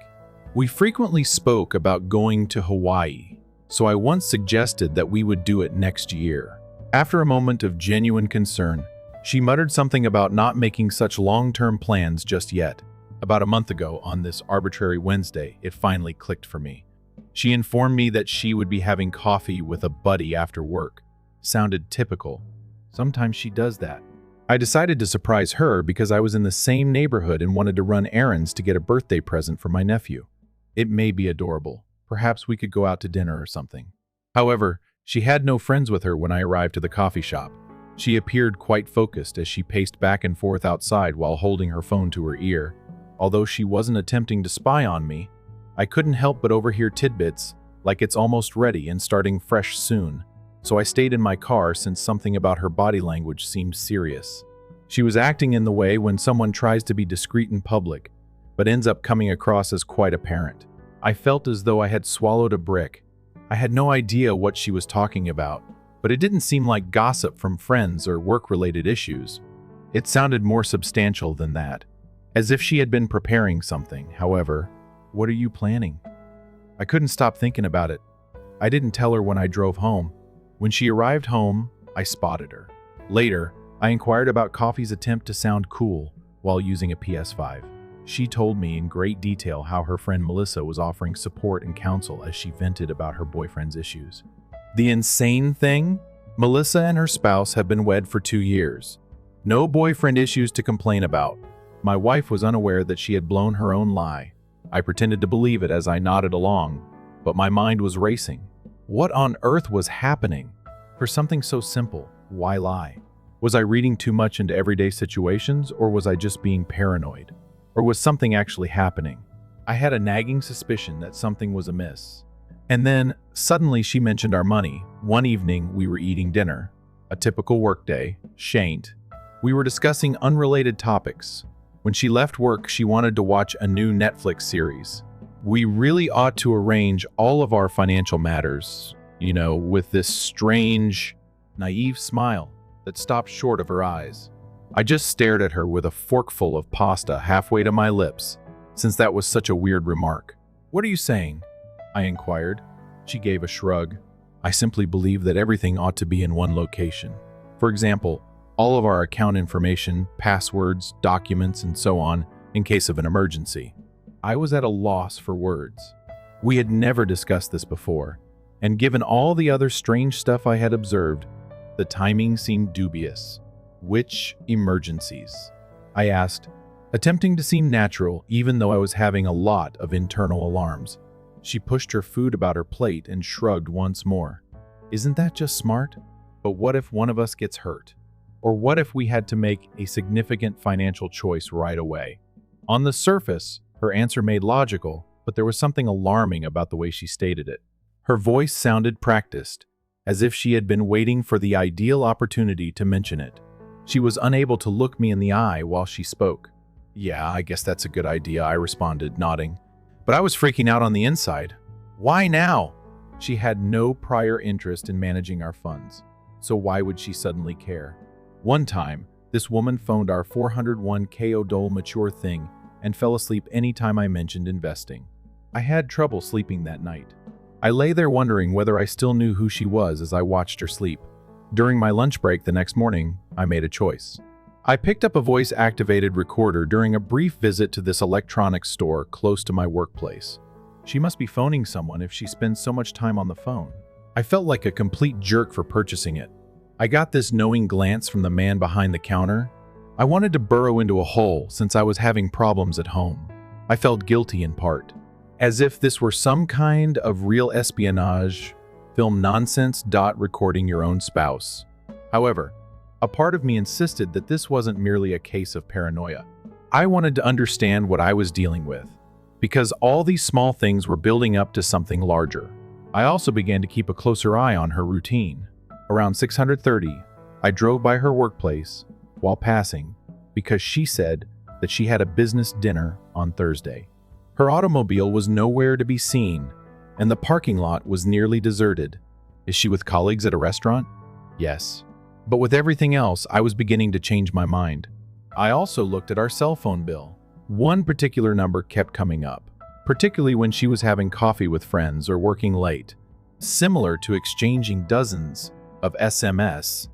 We frequently spoke about going to Hawaii, so I once suggested that we would do it next year. After a moment of genuine concern, she muttered something about not making such long-term plans just yet. About a month ago, on this arbitrary Wednesday, it finally clicked for me. She informed me that she would be having coffee with a buddy after work. Sounded typical. Sometimes she does that. I decided to surprise her because I was in the same neighborhood and wanted to run errands to get a birthday present for my nephew. It may be adorable. Perhaps we could go out to dinner or something. However, she had no friends with her when I arrived to the coffee shop. She appeared quite focused as she paced back and forth outside while holding her phone to her ear. Although she wasn't attempting to spy on me, I couldn't help but overhear tidbits like it's almost ready and starting fresh soon. So I stayed in my car since something about her body language seemed serious. She was acting in the way when someone tries to be discreet in public, but ends up coming across as quite apparent. I felt as though I had swallowed a brick. I had no idea what she was talking about, but it didn't seem like gossip from friends or work-related issues. It sounded more substantial than that, as if she had been preparing something. However, what are you planning? I couldn't stop thinking about it. I didn't tell her when I drove home. When she arrived home, I spotted her. Later, I inquired about Coffee's attempt to sound cool while using a PS5. She told me in great detail how her friend Melissa was offering support and counsel as she vented about her boyfriend's issues. The insane thing? Melissa and her spouse have been wed for 2 years. No boyfriend issues to complain about. My wife was unaware that she had blown her own lie. I pretended to believe it as I nodded along, but my mind was racing. What on earth was happening? For something so simple, why lie? Was I reading too much into everyday situations, or was I just being paranoid? Or was something actually happening? I had a nagging suspicion that something was amiss. And then, suddenly she mentioned our money. One evening, we were eating dinner. A typical workday, shan't. We were discussing unrelated topics. When she left work, she wanted to watch a new Netflix series. We really ought to arrange all of our financial matters, with this strange, naive smile that stopped short of her eyes. I just stared at her with a forkful of pasta halfway to my lips, since that was such a weird remark. "What are you saying?" I inquired. She gave a shrug. "I simply believe that everything ought to be in one location. For example, all of our account information, passwords, documents, and so on, in case of an emergency." I was at a loss for words. We had never discussed this before, and given all the other strange stuff I had observed, the timing seemed dubious. "Which emergencies?" I asked, attempting to seem natural even though I was having a lot of internal alarms. She pushed her food about her plate and shrugged once more. "Isn't that just smart? But what if one of us gets hurt? Or what if we had to make a significant financial choice right away?" On the surface, her answer made logical, but there was something alarming about the way she stated it. Her voice sounded practiced, as if she had been waiting for the ideal opportunity to mention it. She was unable to look me in the eye while she spoke. "Yeah, I guess that's a good idea," I responded, nodding. But I was freaking out on the inside. Why now? She had no prior interest in managing our funds, so why would she suddenly care? One time, this woman phoned our 401k Dole mature thing and fell asleep anytime I mentioned investing. I had trouble sleeping that night. I lay there wondering whether I still knew who she was as I watched her sleep. During my lunch break the next morning, I made a choice. I picked up a voice-activated recorder during a brief visit to this electronics store close to my workplace. She must be phoning someone if she spends so much time on the phone. I felt like a complete jerk for purchasing it. I got this knowing glance from the man behind the counter. I wanted to burrow into a hole since I was having problems at home. I felt guilty in part, as if this were some kind of real espionage film nonsense. Recording your own spouse. However, a part of me insisted that this wasn't merely a case of paranoia. I wanted to understand what I was dealing with, because all these small things were building up to something larger. I also began to keep a closer eye on her routine. Around 6:30, I drove by her workplace while passing because she said that she had a business dinner on Thursday. Her automobile was nowhere to be seen, and the parking lot was nearly deserted. Is she with colleagues at a restaurant? Yes. But with everything else, I was beginning to change my mind. I also looked at our cell phone bill. One particular number kept coming up, particularly when she was having coffee with friends or working late, similar to exchanging dozens of SMS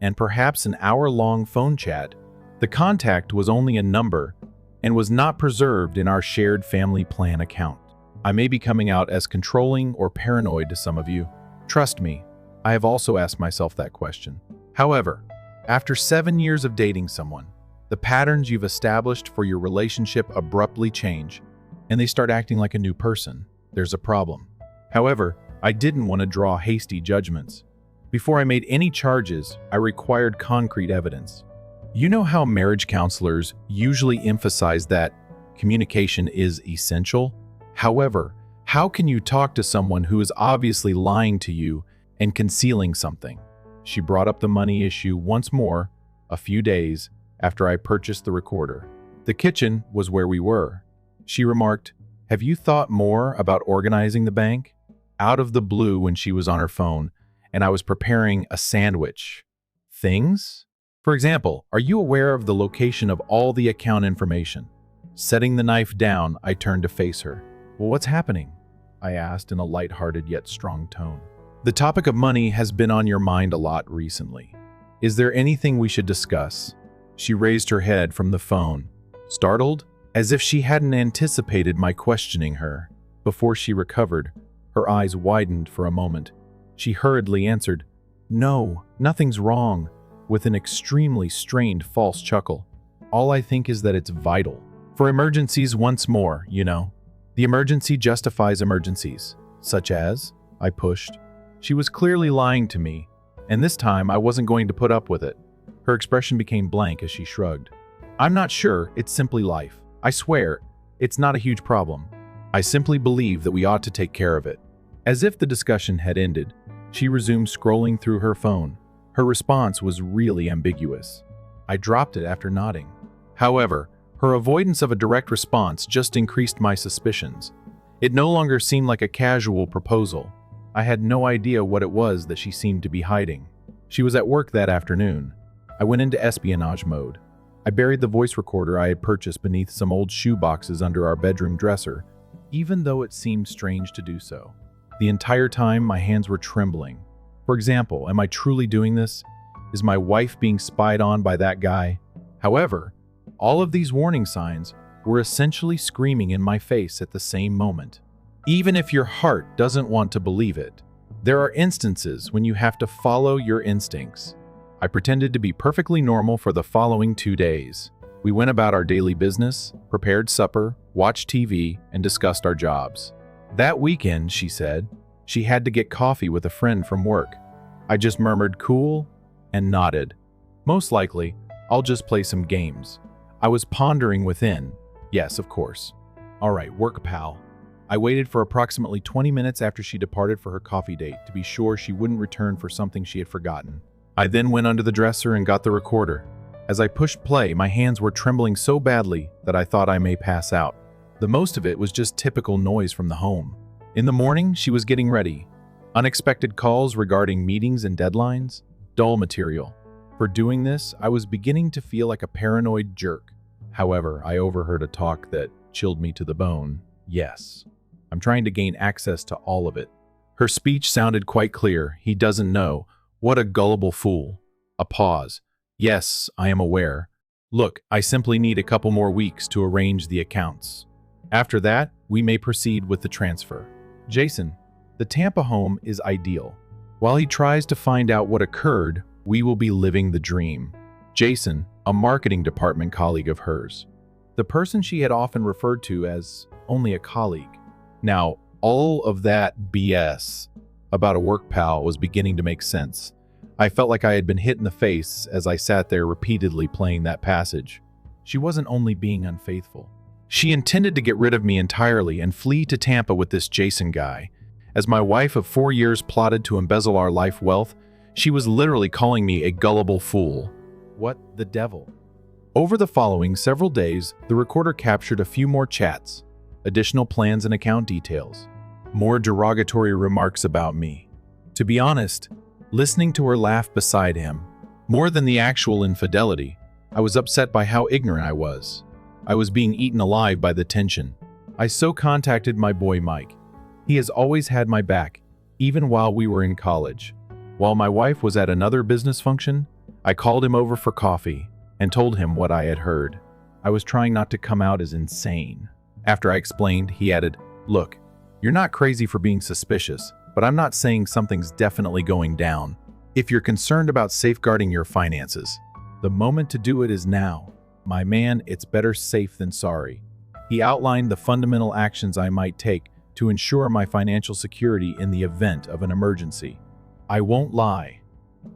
and perhaps an hour-long phone chat. The contact was only a number and was not preserved in our shared family plan account. I may be coming out as controlling or paranoid to some of you. Trust me, I have also asked myself that question. However, after 7 years of dating someone, the patterns you've established for your relationship abruptly change, and they start acting like a new person. There's a problem. However, I didn't want to draw hasty judgments. Before I made any charges, I required concrete evidence. You know how marriage counselors usually emphasize that communication is essential? However, how can you talk to someone who is obviously lying to you and concealing something? She brought up the money issue once more, a few days after I purchased the recorder. The kitchen was where we were. She remarked, "Have you thought more about organizing the bank?" Out of the blue when she was on her phone, and I was preparing a sandwich. Things? For example, are you aware of the location of all the account information? Setting the knife down, I turned to face her. "Well, what's happening?" I asked in a lighthearted yet strong tone. "The topic of money has been on your mind a lot recently. Is there anything we should discuss?" She raised her head from the phone, startled, as if she hadn't anticipated my questioning her. Before she recovered, her eyes widened for a moment. She hurriedly answered, "No, nothing's wrong," with an extremely strained false chuckle. "All I think is that it's vital. For emergencies once more, you know. The emergency justifies emergencies, such as," I pushed. She was clearly lying to me, and this time I wasn't going to put up with it. Her expression became blank as she shrugged. "I'm not sure, it's simply life. I swear, it's not a huge problem. I simply believe that we ought to take care of it." As if the discussion had ended, she resumed scrolling through her phone. Her response was really ambiguous. I dropped it after nodding. However, her avoidance of a direct response just increased my suspicions. It no longer seemed like a casual proposal. I had no idea what it was that she seemed to be hiding. She was at work that afternoon. I went into espionage mode. I buried the voice recorder I had purchased beneath some old shoe boxes under our bedroom dresser, even though it seemed strange to do so. The entire time, my hands were trembling. For example, am I truly doing this? Is my wife being spied on by that guy? However, all of these warning signs were essentially screaming in my face at the same moment. Even if your heart doesn't want to believe it, there are instances when you have to follow your instincts. I pretended to be perfectly normal for the following 2 days. We went about our daily business, prepared supper, watched TV, and discussed our jobs. That weekend, she said, she had to get coffee with a friend from work. I just murmured cool and nodded. Most likely, I'll just play some games. I was pondering within. Yes, of course. All right, work, pal. I waited for approximately 20 minutes after she departed for her coffee date to be sure she wouldn't return for something she had forgotten. I then went under the dresser and got the recorder. As I pushed play, my hands were trembling so badly that I thought I may pass out. The most of it was just typical noise from the home. In the morning, she was getting ready. Unexpected calls regarding meetings and deadlines, dull material. For doing this, I was beginning to feel like a paranoid jerk. However, I overheard a talk that chilled me to the bone. Yes, I'm trying to gain access to all of it. Her speech sounded quite clear. He doesn't know. What a gullible fool. A pause. Yes, I am aware. Look, I simply need a couple more weeks to arrange the accounts. After that, we may proceed with the transfer. Jason, the Tampa home is ideal. While he tries to find out what occurred, we will be living the dream. Jason, a marketing department colleague of hers. The person she had often referred to as only a colleague. Now, all of that BS about a work pal was beginning to make sense. I felt like I had been hit in the face as I sat there repeatedly playing that passage. She wasn't only being unfaithful. She intended to get rid of me entirely and flee to Tampa with this Jason guy. As my wife of 4 years plotted to embezzle our life wealth, she was literally calling me a gullible fool. What the devil? Over the following several days, the recorder captured a few more chats, additional plans and account details, more derogatory remarks about me. To be honest, listening to her laugh beside him, more than the actual infidelity, I was upset by how ignorant I was. I was being eaten alive by the tension. I so contacted my boy Mike. He has always had my back, even while we were in college. While my wife was at another business function, I called him over for coffee and told him what I had heard. I was trying not to come out as insane. After I explained, he added, "Look, you're not crazy for being suspicious, but I'm not saying something's definitely going down. If you're concerned about safeguarding your finances, the moment to do it is now. My man, it's better safe than sorry." He outlined the fundamental actions I might take to ensure my financial security in the event of an emergency. I won't lie.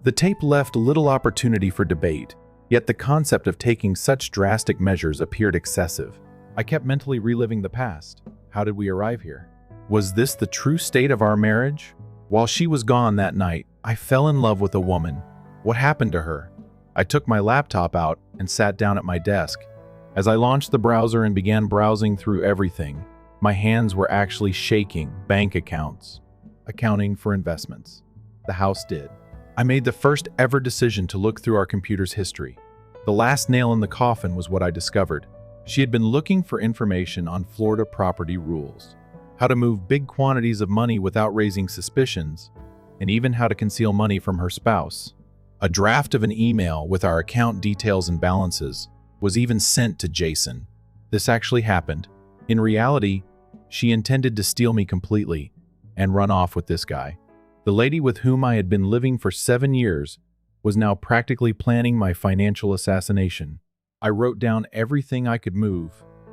The tape left little opportunity for debate, yet the concept of taking such drastic measures appeared excessive. I kept mentally reliving the past. How did we arrive here? Was this the true state of our marriage? While she was gone that night, I fell in love with a woman. What happened to her? I took my laptop out and sat down at my desk. As I launched the browser and began browsing through everything, my hands were actually shaking. Bank accounts, accounting for investments. The house did. I made the first ever decision to look through our computer's history. The last nail in the coffin was what I discovered. She had been looking for information on Florida property rules, how to move big quantities of money without raising suspicions, and even how to conceal money from her spouse. A draft of an email with our account details and balances was even sent to Jason. This actually happened. In reality, she intended to steal me completely and run off with this guy. The lady with whom I had been living for 7 years was now practically planning my financial assassination. I wrote down everything I could move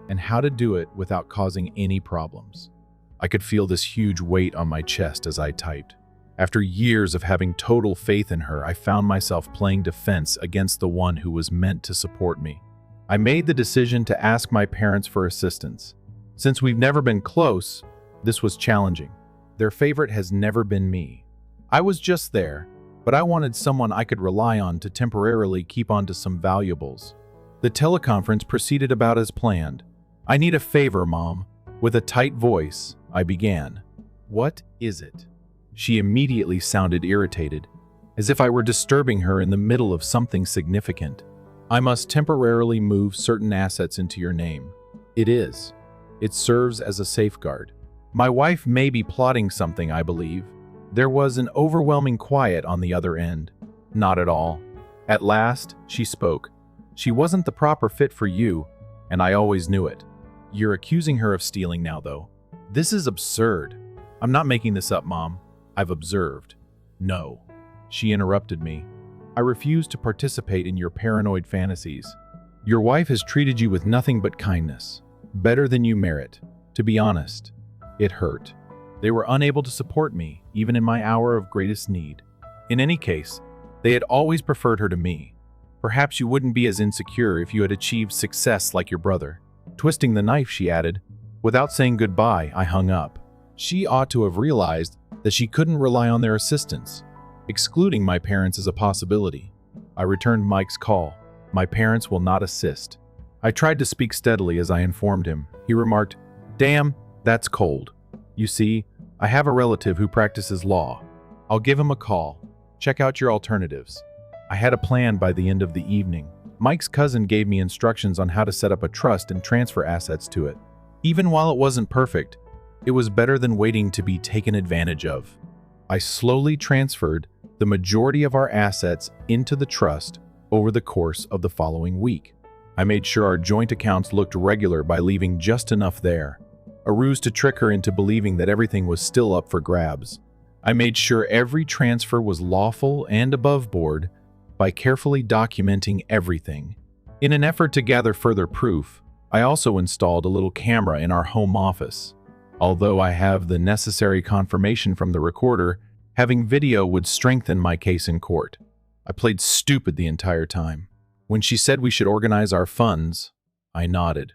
and how to do it without causing any problems. I could feel this huge weight on my chest as I typed. After years of having total faith in her, I found myself playing defense against the one who was meant to support me. I made the decision to ask my parents for assistance. Since we've never been close, this was challenging. Their favorite has never been me. I was just there, but I wanted someone I could rely on to temporarily keep on to some valuables. The teleconference proceeded about as planned. "I need a favor, Mom." With a tight voice, I began. "What is it?" She immediately sounded irritated, as if I were disturbing her in the middle of something significant. "I must temporarily move certain assets into your name." "It is. It serves as a safeguard." My wife may be plotting something, I believe. There was an overwhelming quiet on the other end. Not at all. At last, she spoke. "She wasn't the proper fit for you, and I always knew it." "You're accusing her of stealing now, though." "This is absurd." "I'm not making this up, Mom. I've observed." "No." She interrupted me. "I refuse to participate in your paranoid fantasies. Your wife has treated you with nothing but kindness, better than you merit. To be honest, it hurt. They were unable to support me, even in my hour of greatest need. In any case, they had always preferred her to me. Perhaps you wouldn't be as insecure if you had achieved success like your brother." Twisting the knife, she added. Without saying goodbye, I hung up. She ought to have realized that she couldn't rely on their assistance. Excluding my parents is a possibility. I returned Mike's call. "My parents will not assist." I tried to speak steadily as I informed him. He remarked, "Damn, that's cold. You see, I have a relative who practices law. I'll give him a call. Check out your alternatives." I had a plan by the end of the evening. Mike's cousin gave me instructions on how to set up a trust and transfer assets to it. Even while it wasn't perfect, it was better than waiting to be taken advantage of. I slowly transferred the majority of our assets into the trust over the course of the following week. I made sure our joint accounts looked regular by leaving just enough there, a ruse to trick her into believing that everything was still up for grabs. I made sure every transfer was lawful and above board by carefully documenting everything. In an effort to gather further proof, I also installed a little camera in our home office. Although I have the necessary confirmation from the recorder, having video would strengthen my case in court. I played stupid the entire time. When she said we should organize our funds, I nodded.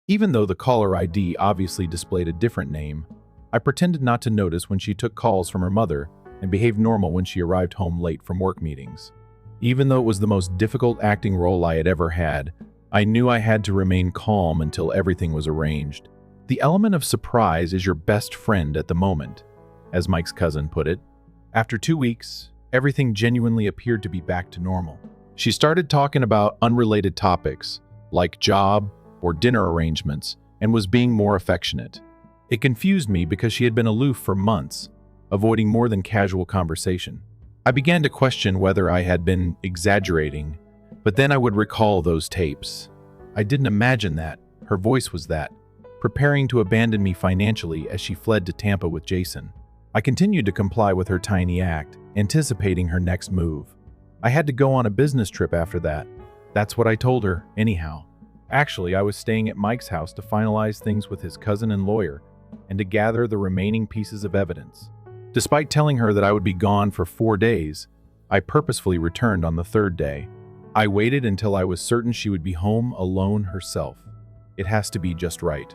Even though the caller ID obviously displayed a different name, I pretended not to notice when she took calls from her mother and behaved normal when she arrived home late from work meetings. Even though it was the most difficult acting role I had ever had, I knew I had to remain calm until everything was arranged. The element of surprise is your best friend at the moment, as Mike's cousin put it. After 2 weeks, everything genuinely appeared to be back to normal. She started talking about unrelated topics, like job or dinner arrangements, and was being more affectionate. It confused me because she had been aloof for months, avoiding more than casual conversation. I began to question whether I had been exaggerating, but then I would recall those tapes. I didn't imagine that. Her voice was that, preparing to abandon me financially as she fled to Tampa with Jason. I continued to comply with her tiny act, anticipating her next move. I had to go on a business trip after that. That's what I told her, anyhow. Actually, I was staying at Mike's house to finalize things with his cousin and lawyer, and to gather the remaining pieces of evidence. Despite telling her that I would be gone for 4 days, I purposefully returned on the 3rd day. I waited until I was certain she would be home alone herself. It has to be just right.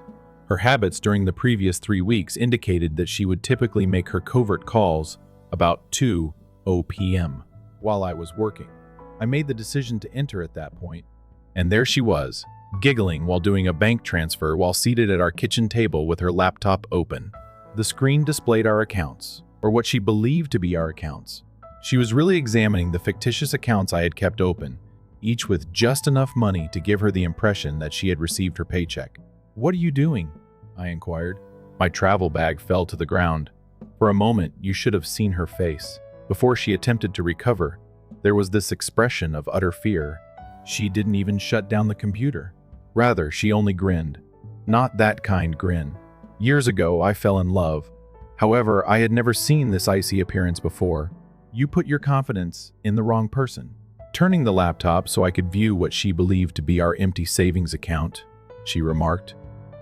Her habits during the previous 3 weeks indicated that she would typically make her covert calls about 2:00 p.m. while I was working. I made the decision to enter at that point, and there she was, giggling while doing a bank transfer while seated at our kitchen table with her laptop open. The screen displayed our accounts, or what she believed to be our accounts. She was really examining the fictitious accounts I had kept open, each with just enough money to give her the impression that she had received her paycheck. "What are you doing?" I inquired. My travel bag fell to the ground. For a moment, you should have seen her face. Before she attempted to recover, there was this expression of utter fear. She didn't even shut down the computer. Rather, she only grinned. Not that kind grin. Years ago, I fell in love. However, I had never seen this icy appearance before. "You put your confidence in the wrong person." Turning the laptop so I could view what she believed to be our empty savings account, she remarked,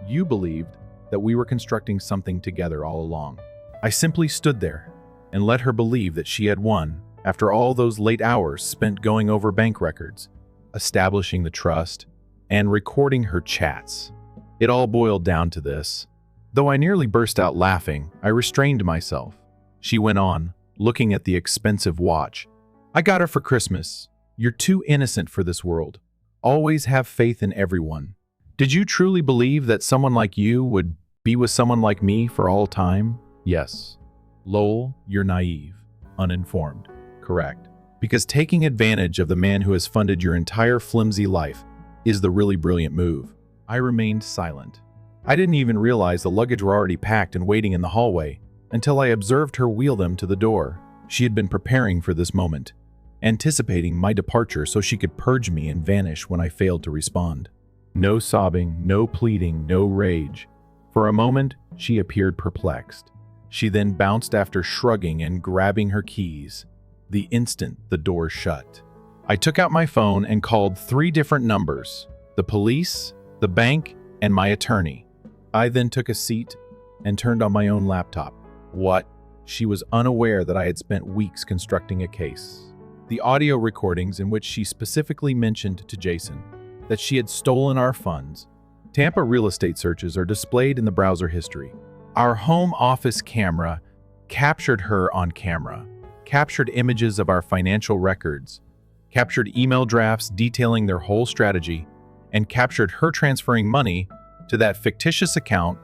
"You believed that we were constructing something together all along." I simply stood there and let her believe that she had won after all those late hours spent going over bank records, establishing the trust, and recording her chats. It all boiled down to this. Though I nearly burst out laughing, I restrained myself. She went on, looking at the expensive watch. "I got her for Christmas. You're too innocent for this world. Always have faith in everyone. Did you truly believe that someone like you would be with someone like me for all time?" "Yes." "Lowell, you're naive, uninformed." "Correct. Because taking advantage of the man who has funded your entire flimsy life is the really brilliant move." I remained silent. I didn't even realize the luggage were already packed and waiting in the hallway until I observed her wheel them to the door. She had been preparing for this moment, anticipating my departure so she could purge me and vanish when I failed to respond. No sobbing, no pleading, no rage. For a moment, she appeared perplexed. She then bounced after shrugging and grabbing her keys. The instant the door shut, I took out my phone and called 3 different numbers: the police, the bank, and my attorney. I then took a seat and turned on my own laptop. What? She was unaware that I had spent weeks constructing a case. The audio recordings in which she specifically mentioned to Jason that she had stolen our funds. Tampa real estate searches are displayed in the browser history. Our home office camera captured her on camera, captured images of our financial records, captured email drafts detailing their whole strategy, and captured her transferring money to that fictitious account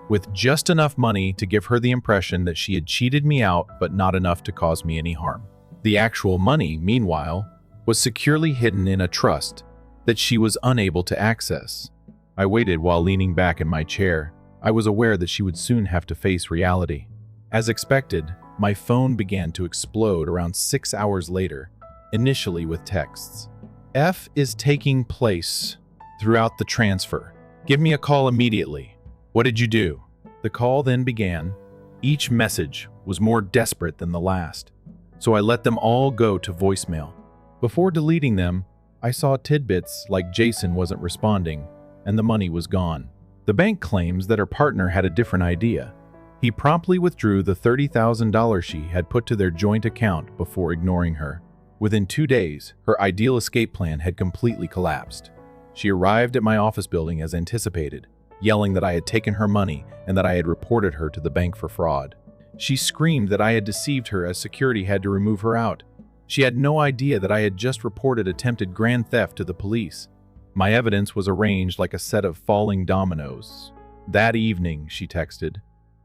with just enough money to give her the impression that she had cheated me out, but not enough to cause me any harm. The actual money, meanwhile, was securely hidden in a trust that she was unable to access. I waited while leaning back in my chair. I was aware that she would soon have to face reality. As expected, my phone began to explode around 6 hours later, initially with texts. "F is taking place throughout the transfer. Give me a call immediately. What did you do? The call then began. Each message was more desperate than the last, so I let them all go to voicemail. Before deleting them, I saw tidbits like Jason wasn't responding, and the money was gone. The bank claims that her partner had a different idea. He promptly withdrew the $30,000 she had put to their joint account before ignoring her. Within 2 days, her ideal escape plan had completely collapsed. She arrived at my office building as anticipated, yelling that I had taken her money and that I had reported her to the bank for fraud. She screamed that I had deceived her as security had to remove her out. She had no idea that I had just reported attempted grand theft to the police. My evidence was arranged like a set of falling dominoes. That evening, she texted,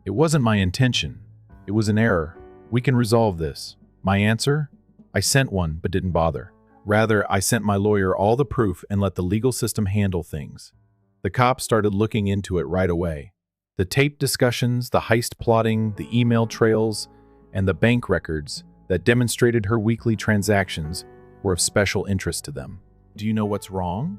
"It wasn't my intention. It was an error. We can resolve this." My answer? I sent one, but didn't bother. Rather, I sent my lawyer all the proof and let the legal system handle things. The cops started looking into it right away. The tape discussions, the heist plotting, the email trails, and the bank records that demonstrated her weekly transactions were of special interest to them. Do you know what's wrong?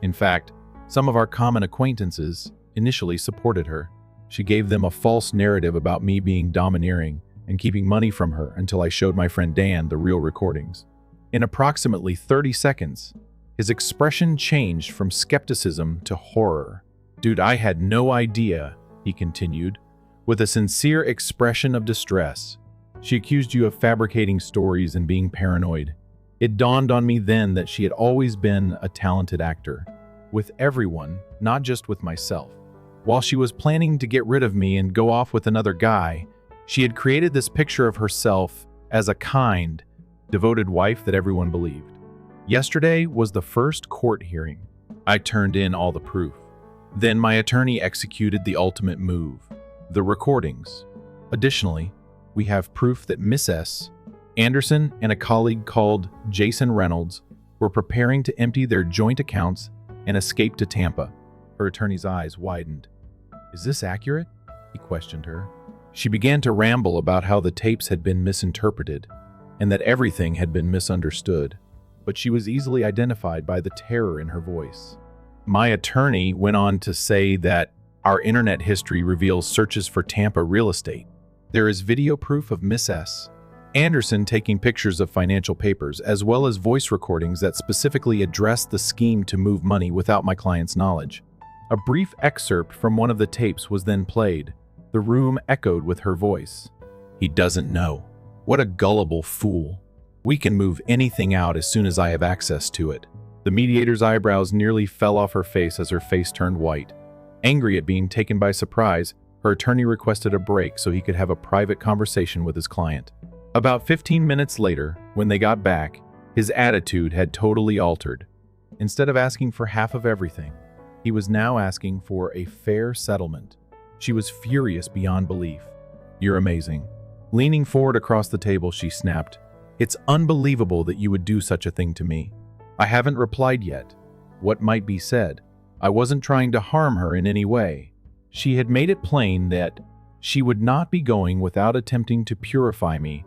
In fact, some of our common acquaintances initially supported her. She gave them a false narrative about me being domineering and keeping money from her until I showed my friend Dan the real recordings. In approximately 30 seconds, his expression changed from skepticism to horror. "Dude, I had no idea," he continued, with a sincere expression of distress. "She accused you of fabricating stories and being paranoid. It dawned on me then that she had always been a talented actor, with everyone, not just with myself. While she was planning to get rid of me and go off with another guy, she had created this picture of herself as a kind, devoted wife that everyone believed. Yesterday was the first court hearing. I turned in all the proof. Then my attorney executed the ultimate move, the recordings. Additionally, we have proof that Miss S., Anderson, and a colleague called Jason Reynolds were preparing to empty their joint accounts and escape to Tampa." Her attorney's eyes widened. "Is this accurate?" he questioned her. She began to ramble about how the tapes had been misinterpreted and that everything had been misunderstood, but she was easily identified by the terror in her voice. My attorney went on to say that our internet history reveals searches for Tampa real estate. There is video proof of Miss S. Anderson taking pictures of financial papers, as well as voice recordings that specifically address the scheme to move money without my client's knowledge. A brief excerpt from one of the tapes was then played. The room echoed with her voice. "He doesn't know. What a gullible fool. We can move anything out as soon as I have access to it." The mediator's eyebrows nearly fell off her face as her face turned white. Angry at being taken by surprise, her attorney requested a break so he could have a private conversation with his client. About 15 minutes later, when they got back, his attitude had totally altered. Instead of asking for half of everything, he was now asking for a fair settlement. She was furious beyond belief. "You're amazing." Leaning forward across the table, she snapped, "It's unbelievable that you would do such a thing to me." I haven't replied yet. What might be said? I wasn't trying to harm her in any way. She had made it plain that she would not be going without attempting to purify me.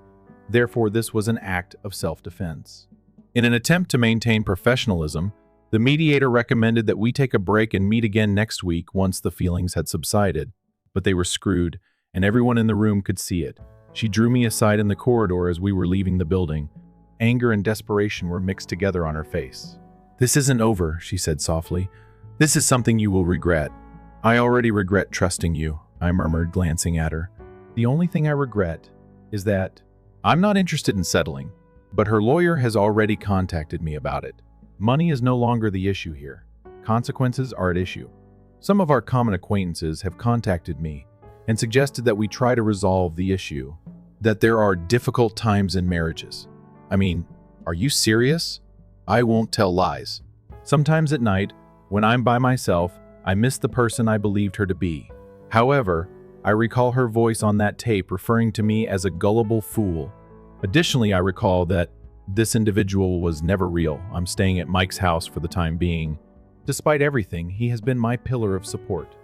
Therefore, this was an act of self-defense. In an attempt to maintain professionalism, the mediator recommended that we take a break and meet again next week once the feelings had subsided. But they were screwed, and everyone in the room could see it. She drew me aside in the corridor as we were leaving the building. Anger and desperation were mixed together on her face. "This isn't over," she said softly. "This is something you will regret." "I already regret trusting you," I murmured, glancing at her. "The only thing I regret is that I'm not interested in settling, but her lawyer has already contacted me about it. Money is no longer the issue here. Consequences are at issue. Some of our common acquaintances have contacted me and suggested that we try to resolve the issue, that there are difficult times in marriages. I mean, are you serious? I won't tell lies. Sometimes at night, when I'm by myself, I miss the person I believed her to be. However, I recall her voice on that tape referring to me as a gullible fool. Additionally, I recall that this individual was never real. I'm staying at Mike's house for the time being. Despite everything, he has been my pillar of support.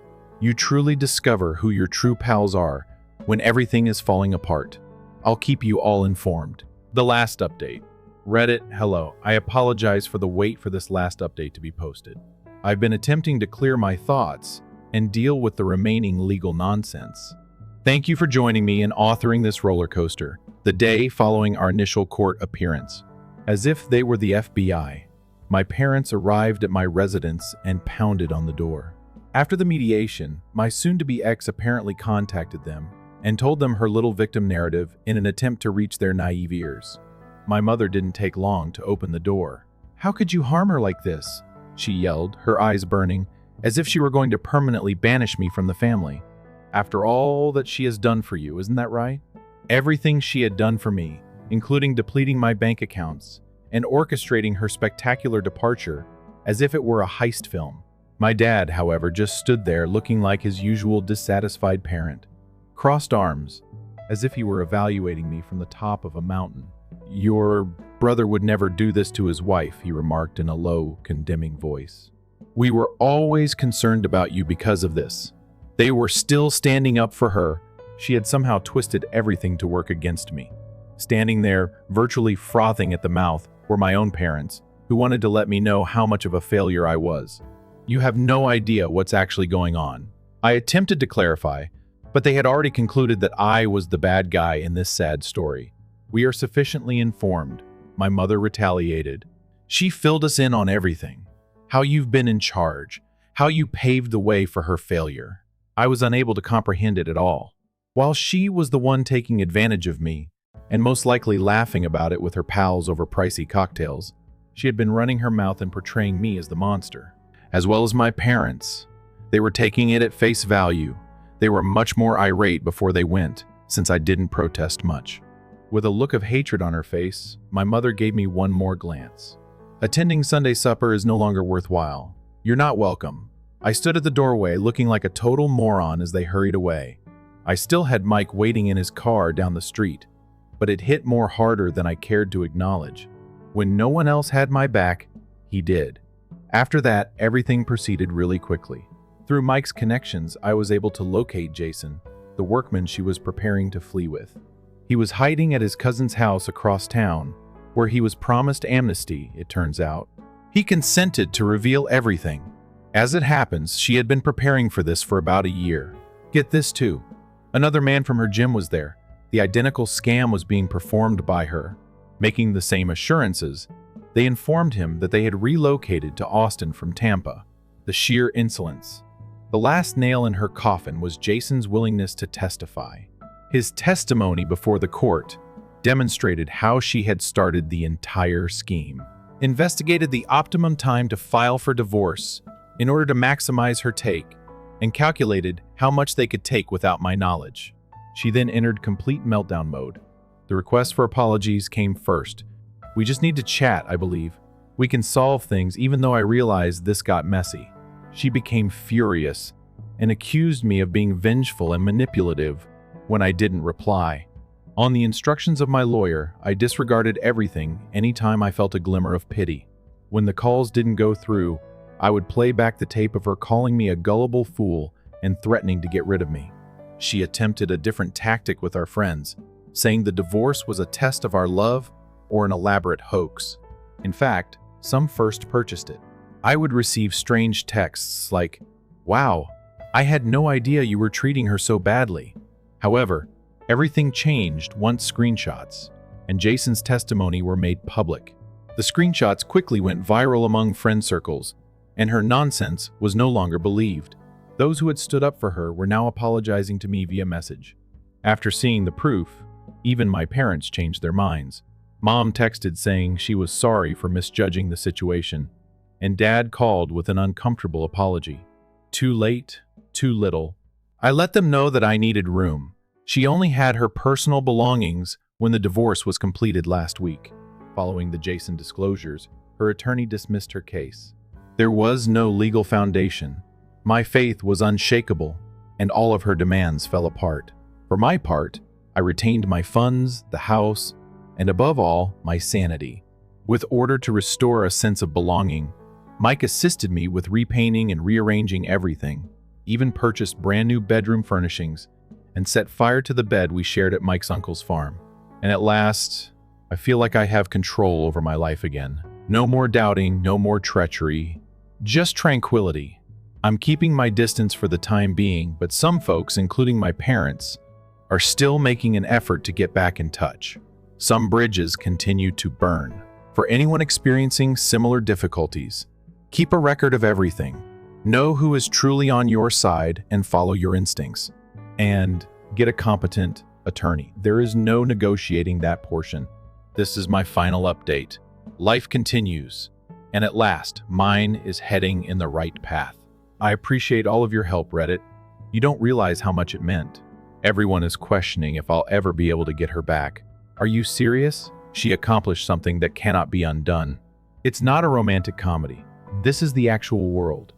You truly discover who your true pals are when everything is falling apart. I'll keep you all informed. The last update. Reddit, hello. I apologize for the wait for this last update to be posted. I've been attempting to clear my thoughts and deal with the remaining legal nonsense. Thank you for joining me in authoring this roller coaster, the day following our initial court appearance. As if they were the FBI, my parents arrived at my residence and pounded on the door. After the mediation, my soon-to-be ex apparently contacted them and told them her little victim narrative in an attempt to reach their naive ears. My mother didn't take long to open the door. "How could you harm her like this?" she yelled, her eyes burning, as if she were going to permanently banish me from the family. "After all that she has done for you, isn't that right?" Everything she had done for me, including depleting my bank accounts and orchestrating her spectacular departure as if it were a heist film. My dad, however, just stood there looking like his usual dissatisfied parent, crossed arms, as if he were evaluating me from the top of a mountain. "Your brother would never do this to his wife," he remarked in a low, condemning voice. "We were always concerned about you because of this." They were still standing up for her. She had somehow twisted everything to work against me. Standing there, virtually frothing at the mouth, were my own parents, who wanted to let me know how much of a failure I was. "You have no idea what's actually going on." I attempted to clarify, but they had already concluded that I was the bad guy in this sad story. "We are sufficiently informed," my mother retaliated. She filled us in on everything. How you've been in charge, how you paved the way for her failure. I was unable to comprehend it at all. While she was the one taking advantage of me, and most likely laughing about it with her pals over pricey cocktails, she had been running her mouth and portraying me as the monster. As well as my parents. They were taking it at face value. They were much more irate before they went, since I didn't protest much. With a look of hatred on her face, my mother gave me one more glance. "Attending Sunday supper is no longer worthwhile. You're not welcome." I stood at the doorway looking like a total moron as they hurried away. I still had Mike waiting in his car down the street, but it hit more harder than I cared to acknowledge. When no one else had my back, he did. After that, everything proceeded really quickly. Through Mike's connections, I was able to locate Jason, the workman she was preparing to flee with. He was hiding at his cousin's house across town, where he was promised amnesty, it turns out. He consented to reveal everything. As it happens, she had been preparing for this for about a year. Get this too. Another man from her gym was there. The identical scam was being performed by her. Making the same assurances, they informed him that they had relocated to Austin from Tampa. The sheer insolence. The last nail in her coffin was Jason's willingness to testify. His testimony before the court demonstrated how she had started the entire scheme. Investigated the optimum time to file for divorce in order to maximize her take, and calculated how much they could take without my knowledge. She then entered complete meltdown mode. The request for apologies came first. "We just need to chat, I believe. We can solve things even though I realized this got messy." She became furious and accused me of being vengeful and manipulative when I didn't reply. On the instructions of my lawyer, I disregarded everything anytime I felt a glimmer of pity. When the calls didn't go through, I would play back the tape of her calling me a gullible fool and threatening to get rid of me. She attempted a different tactic with our friends, saying the divorce was a test of our love or an elaborate hoax. In fact, some first purchased it. I would receive strange texts like, "Wow, I had no idea you were treating her so badly." However, everything changed once screenshots and Jason's testimony were made public. The screenshots quickly went viral among friend circles, and her nonsense was no longer believed. Those who had stood up for her were now apologizing to me via message. After seeing the proof, even my parents changed their minds. Mom texted saying she was sorry for misjudging the situation, and Dad called with an uncomfortable apology. Too late, too little. I let them know that I needed room. She only had her personal belongings when the divorce was completed last week. Following the Jason disclosures, her attorney dismissed her case. There was no legal foundation. My faith was unshakable, and all of her demands fell apart. For my part, I retained my funds, the house, and above all, my sanity. With order to restore a sense of belonging, Mike assisted me with repainting and rearranging everything, even purchased brand new bedroom furnishings, and set fire to the bed we shared at Mike's uncle's farm. And at last, I feel like I have control over my life again. No more doubting, no more treachery, Just tranquility. I'm keeping my distance for the time being, but some folks, including my parents, are still making an effort to get back in touch. Some bridges continue to burn. For anyone experiencing similar difficulties, keep a record of everything. Know who is truly on your side and follow your instincts. And get a competent attorney. There is no negotiating that portion. This is my final update. Life continues, and at last, mine is heading in the right path. I appreciate all of your help, Reddit. You don't realize how much it meant. Everyone is questioning if I'll ever be able to get her back. Are you serious? She accomplished something that cannot be undone. It's not a romantic comedy. This is the actual world.